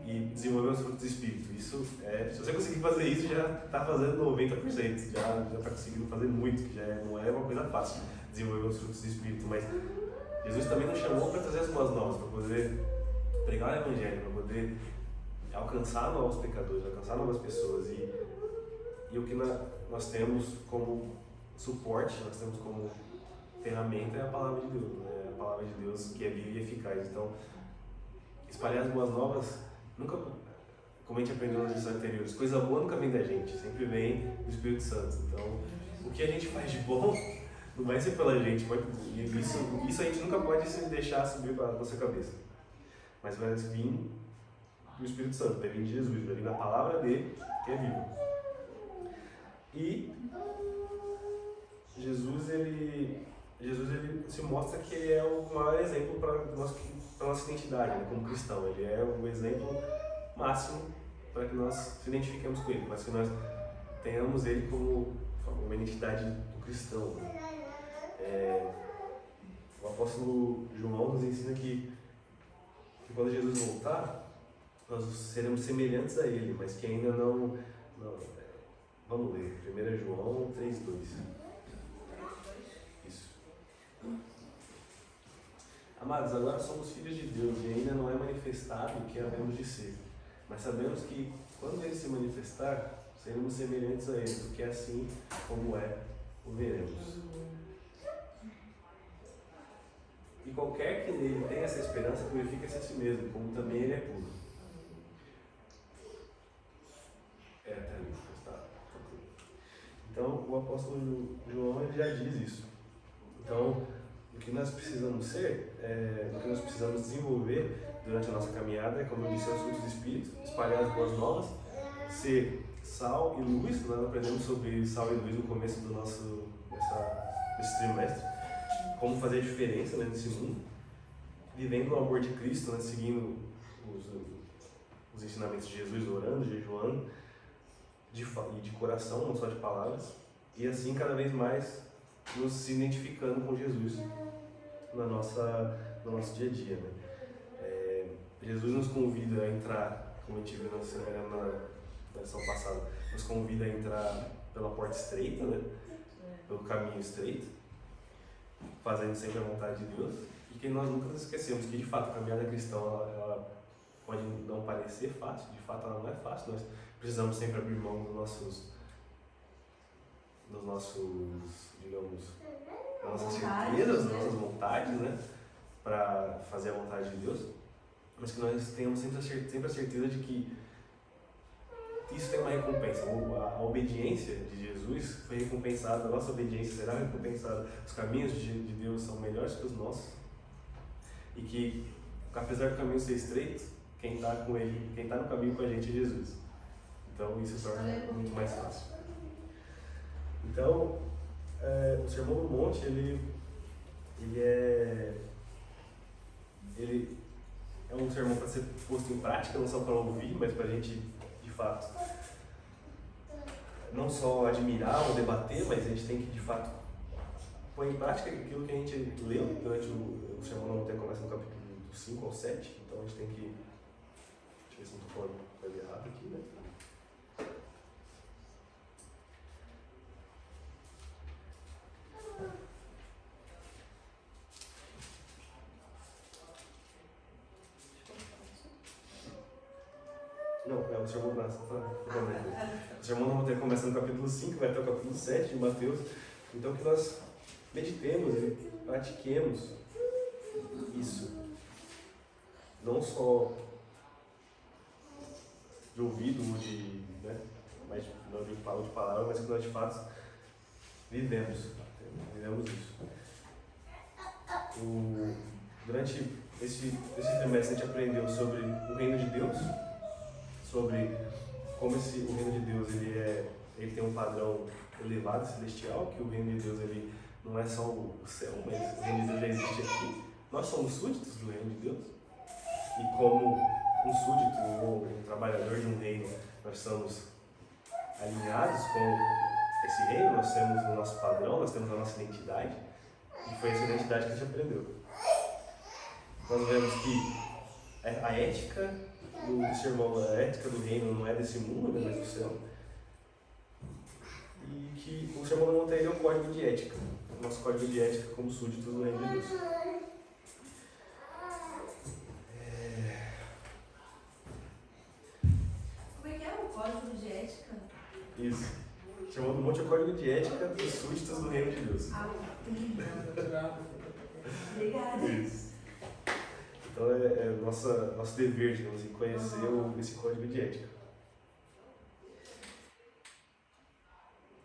e desenvolver os frutos do Espírito. Isso se você conseguir fazer isso, já está fazendo 90%, já está conseguindo fazer muito, que não é uma coisa fácil desenvolver os frutos do Espírito, mas Jesus também nos chamou para trazer as boas novas, para poder pregar o Evangelho, para poder alcançar novos pecadores, alcançar novas pessoas, e o que nós temos como suporte, nós temos como ferramenta é a palavra de Deus, né? A palavra de Deus que é viva e eficaz. Então, espalhar as boas novas nunca, como a gente aprendeu nas lições anteriores, coisa boa nunca vem da gente, sempre vem do Espírito Santo. Então, o que a gente faz de bom não vai ser pela gente, isso a gente nunca pode se deixar subir para a nossa cabeça, mas vai vir do Espírito Santo, vai vir de Jesus, vai vir da palavra dele, que é viva. E Jesus ele se mostra que ele é o maior exemplo para a nossa identidade, né, como cristão. Ele é o exemplo máximo para que nós se identifiquemos com ele, mas que nós tenhamos ele como uma identidade do cristão. O apóstolo João nos ensina que quando Jesus voltar, nós seremos semelhantes a ele, mas que ainda não vamos ler, 1 João 3:2. Amados, agora somos filhos de Deus e ainda não é manifestado o que havemos de ser. Mas sabemos que, quando Ele se manifestar, seremos semelhantes a Ele, porque assim como o veremos. E qualquer que nele tenha essa esperança, purifica-se a si mesmo, como também Ele é puro. Até ali, tá? Então, o apóstolo João ele já diz isso. Então, que nós precisamos ser, o que nós precisamos desenvolver durante a nossa caminhada é, como eu disse, os frutos do Espírito, espalhar as boas novas, ser sal e luz. Nós aprendemos sobre sal e luz no começo do desse trimestre, como fazer a diferença, né, nesse mundo, vivendo o amor de Cristo, né, seguindo os ensinamentos de Jesus, orando, jejuando, de coração, não só de palavras, e assim cada vez mais nos se identificando com Jesus no nosso dia a dia, né? Jesus nos convida a entrar, como a gente viu na lição passada, nos convida a entrar pela porta estreita, né? Pelo caminho estreito, fazendo sempre a vontade de Deus, e que nós nunca nos esquecemos que de fato a caminhada cristã ela pode não parecer fácil, de fato ela não é fácil. Nós precisamos sempre abrir mão dos nossos, digamos, das nossas certezas, das nossas vontades, né, para fazer a vontade de Deus, mas que nós tenhamos sempre a certeza de que isso tem uma recompensa. A obediência de Jesus foi recompensada, a nossa obediência será recompensada, os caminhos de Deus são melhores que os nossos, e que, apesar do caminho ser estreito, quem está com ele, quem está no caminho com a gente é Jesus. Então isso torna muito mais fácil. Então, o Sermão do Monte, ele é um sermão para ser posto em prática, não só para ouvir, mas para a gente, de fato, não só admirar ou debater, mas a gente tem que, de fato, pôr em prática aquilo que a gente leu durante o Sermão do Monte. Começa no capítulo 5 ao 7, então a gente tem que... Deixa eu ver se não estou falando coisa errada aqui, né? Não, o Sermão do O Sermão do Monte começa no capítulo 5, vai até o capítulo 7 de Mateus. Então que nós meditemos e pratiquemos isso. Não só de ouvido ou mas não de palavra, mas que nós de fato vivemos isso. Durante esse trimestre a gente aprendeu sobre o reino de Deus, sobre como o reino de Deus ele tem um padrão elevado, celestial, que o reino de Deus ele não é só o céu, mas o reino de Deus já existe aqui. Nós somos súditos do reino de Deus, e como um súdito ou um trabalhador de um reino, nós estamos alinhados com esse reino, nós temos o nosso padrão, nós temos a nossa identidade, e foi essa identidade que a gente aprendeu. Nós vemos que a ética do sermão, a ética do reino não é desse mundo, mas do céu, e que o Sermão do Monte é o código de ética, o nosso código de ética como súditos do reino de Deus. Como é que é o código de ética? Isso. O Sermão do Monte é o código de ética dos súditos do reino de Deus. Obrigada. Isso. Então nosso dever, digamos assim, conhecer esse código de ética.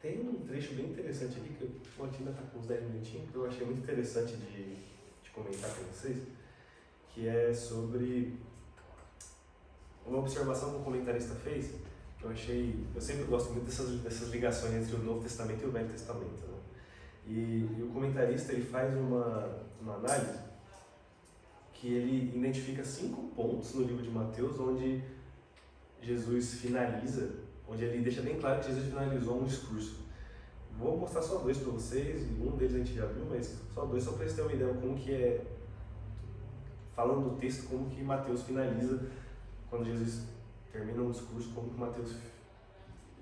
Tem um trecho bem interessante ali, que o Martina está com uns 10 minutinhos, que eu achei muito interessante de comentar com vocês, que é sobre uma observação que o comentarista fez, que eu sempre gosto muito dessas ligações entre o Novo Testamento e o Velho Testamento, né? E o comentarista ele faz uma análise que ele identifica 5 pontos no livro de Mateus onde Jesus finaliza, onde ele deixa bem claro que Jesus finalizou um discurso. Vou mostrar só 2 para vocês, e um deles a gente já viu, mas só 2, só para vocês terem uma ideia como que é, falando do texto, como que Mateus finaliza, quando Jesus termina um discurso, como que Mateus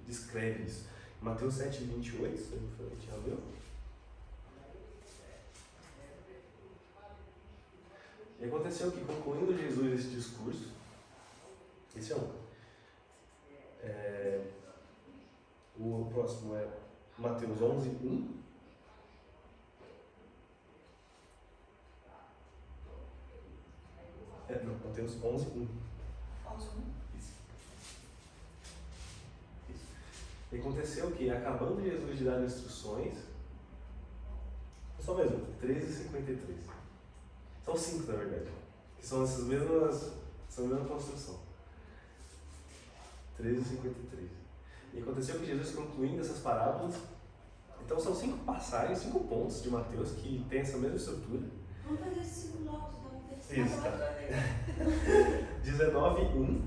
descreve isso. Mateus 7:28, a gente já viu? E aconteceu que, concluindo Jesus esse discurso, esse é um. O próximo é Mateus 11:1. Mateus 11:1. Isso. E aconteceu que, acabando Jesus de dar instruções, Só mesmo, 13,53. São 5 na verdade, que são essas mesmas, são a mesma construção. 13,53. E aconteceu que Jesus, concluindo essas parábolas, então são 5 passagens, 5 pontos de Mateus que tem essa mesma estrutura. Vamos fazer esse 5 blocos, então. Isso, tá. 19:1.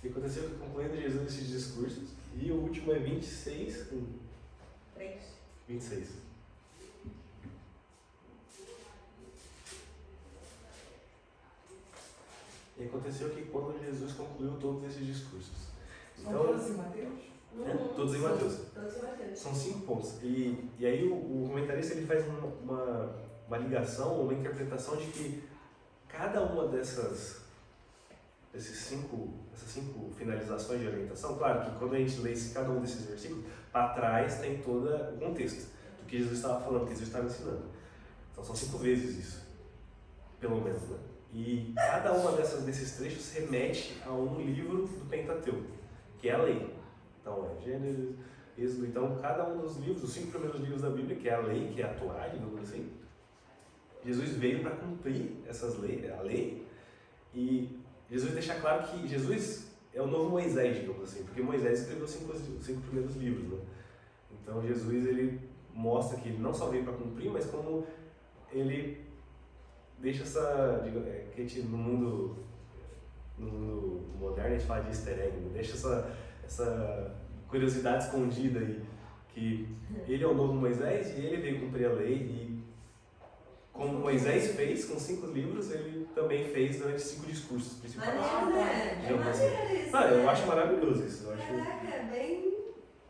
E aconteceu que concluindo Jesus esses discursos, e o último é 26:1. 3. 26. E aconteceu que quando Jesus concluiu todos esses discursos. São todos em Mateus? Todos em Mateus. Todos em Mateus. São 5 pontos. E aí o comentarista ele faz uma ligação, uma interpretação de que cada uma essas 5 finalizações de orientação, claro que quando a gente lê cada um desses versículos, para trás tem todo o contexto do que Jesus estava falando, do que Jesus estava ensinando. Então são 5 vezes isso, pelo menos, né? E cada uma desses trechos remete a um livro do Pentateuco, que é a lei. Então é Gênesis, Êxodo. Então cada um dos livros, os 5 primeiros livros da Bíblia, que é a lei, que é a Torá, digamos assim, Jesus veio para cumprir a lei, e Jesus deixa claro que Jesus é o novo Moisés, digamos assim, porque Moisés escreveu os 5 primeiros livros, né? Então Jesus ele mostra que ele não só veio para cumprir, mas como ele deixa essa, que a gente no mundo moderno a gente fala de easter egg, né? Deixa essa curiosidade escondida aí, que ele é o novo Moisés e ele veio cumprir a lei, e como Moisés fez com 5 livros, ele também fez durante 5 discursos principais. Maneiro, né? É maneiro isso. Eu acho maravilhoso isso. Caraca, é bem...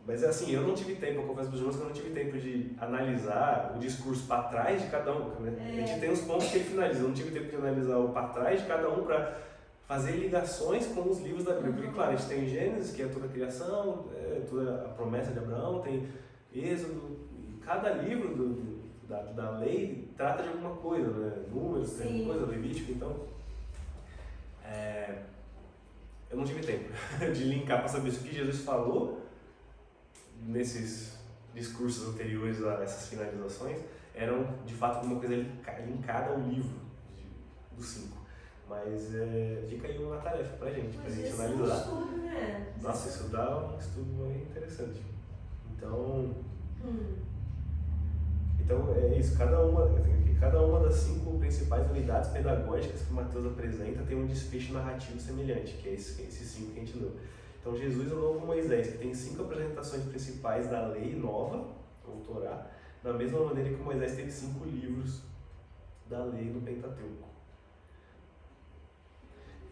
Mas assim, eu não tive tempo, eu confesso para os irmãos que eu não tive tempo de analisar o discurso para trás de cada um. Né? A gente tem os pontos que ele finaliza, eu não tive tempo de analisar o para trás de cada um para fazer ligações com os livros da Bíblia. Porque, claro, a gente tem Gênesis, que é toda a criação, toda a promessa de Abraão, tem Êxodo, e cada livro da lei trata de alguma coisa, né? Números, tem alguma coisa, Levítico, então eu não tive tempo de linkar para saber se o que Jesus falou nesses discursos anteriores a essas finalizações eram de fato alguma coisa linkada ao livro dos 5. Mas fica aí uma tarefa pra gente analisar. É um estudo, né? Nossa, isso dá um estudo bem interessante. Então é isso, cada uma das 5 principais unidades pedagógicas que Mateus apresenta tem um desfecho narrativo semelhante, que é esses 5 que a gente leu. Então Jesus é o novo Moisés, que tem 5 apresentações principais da lei nova, ou Torá, da mesma maneira que Moisés teve 5 livros da lei no Pentateuco.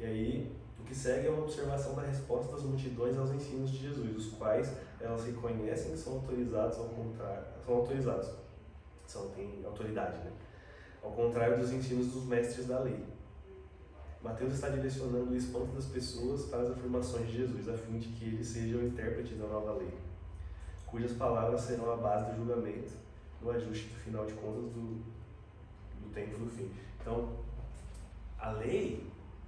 E aí, o que segue é uma observação da resposta das multidões aos ensinos de Jesus, os quais elas reconhecem que são autorizados, ao contrário, têm autoridade, né? Ao contrário dos ensinos dos mestres da lei. Mateus está direcionando o espanto das pessoas para as afirmações de Jesus, a fim de que ele seja o intérprete da nova lei, cujas palavras serão a base do julgamento, no ajuste do final de contas do tempo do fim. Então, a lei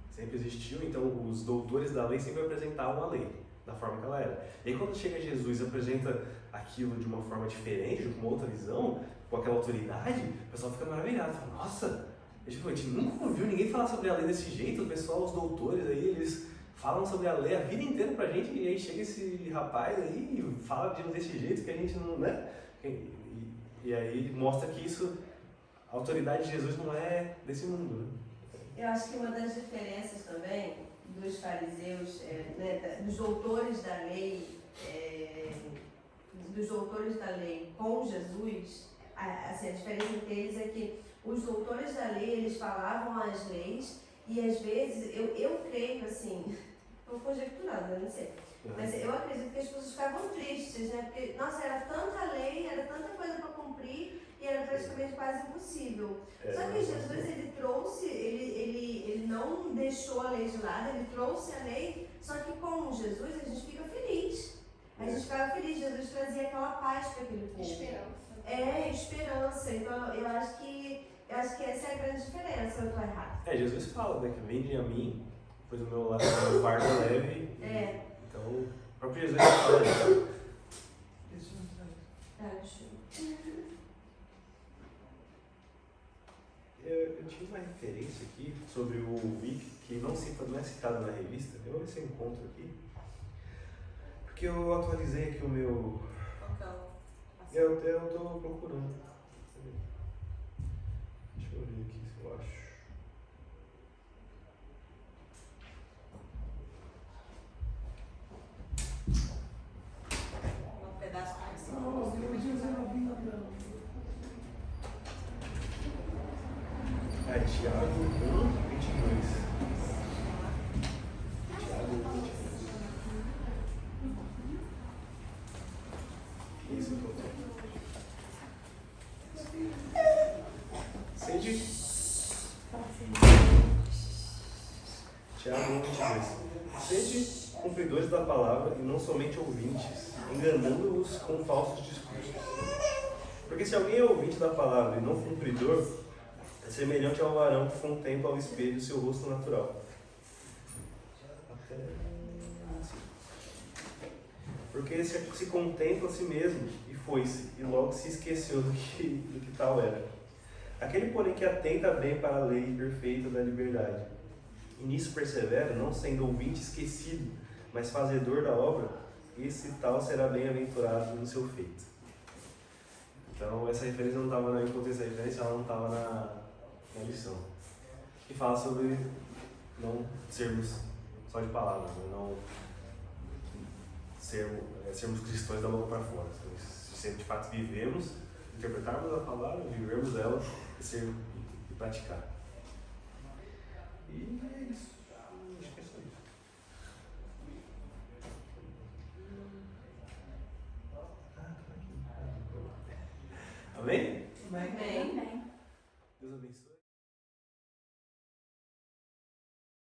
sempre existiu, então os doutores da lei sempre apresentavam a lei da forma que ela era. E aí quando chega Jesus e apresenta aquilo de uma forma diferente, com uma outra visão, com aquela autoridade, o pessoal fica maravilhado, fala, nossa, a gente nunca ouviu ninguém falar sobre a lei desse jeito, o pessoal, os doutores aí, eles falam sobre a lei a vida inteira pra gente, e aí chega esse rapaz aí e fala desse jeito que a gente não, né? E aí mostra que isso, a autoridade de Jesus não é desse mundo, né? Eu acho que uma das diferenças também dos fariseus, dos doutores da lei, com Jesus, assim, a diferença entre eles é que os doutores da lei, eles falavam as leis e às vezes, eu creio assim, estou conjecturando, eu não sei, mas eu acredito que as pessoas ficavam tristes, né? Porque, nossa, era tanta lei, era tanta coisa para cumprir e era praticamente quase impossível. Só que Jesus, ele trouxe, ele não deixou a lei de lado, ele trouxe a lei, só que com Jesus a gente fica feliz. A gente ficava feliz, Jesus trazia aquela paz para aquele povo. Esperança. Esperança. Então eu acho que essa é a grande diferença, eu estou errado. Jesus fala, né, que vinde a mim, pois o meu fardo é leve. Então, o próprio Jesus fala isso. Deixa eu entrar. sobre o Vic, que não é citado na revista. Eu vou ver se eu encontro aqui. Porque eu atualizei aqui o meu. Qual que é o Eu tô procurando. Deixa eu ver aqui se eu acho. um pedaço mais É Tiago 1:22. Tiago 1:22. Isso que eu tô. Sede. Tiago 1:22. Sede cumpridores da palavra e não somente ouvintes, enganando-os com falsos discursos. Porque se alguém é ouvinte da palavra e não cumpridor, é semelhante ao varão que contempla ao espelho seu rosto natural. Porque se contempla a si mesmo e foi-se, e logo se esqueceu do que tal era. Aquele, porém, que atenta bem para a lei perfeita da liberdade, e nisso persevera, não sendo ouvinte esquecido, mas fazedor da obra, esse tal será bem-aventurado no seu feito. Então, essa referência não estava na contexto da referência, ela não estava na lição. Que fala sobre não sermos só de palavras, né? Não sermos cristãos da boca para fora. Se de fato vivemos, interpretarmos a palavra, vivermos ela e praticar. E é isso. Acho que é só isso. Amém? Amém?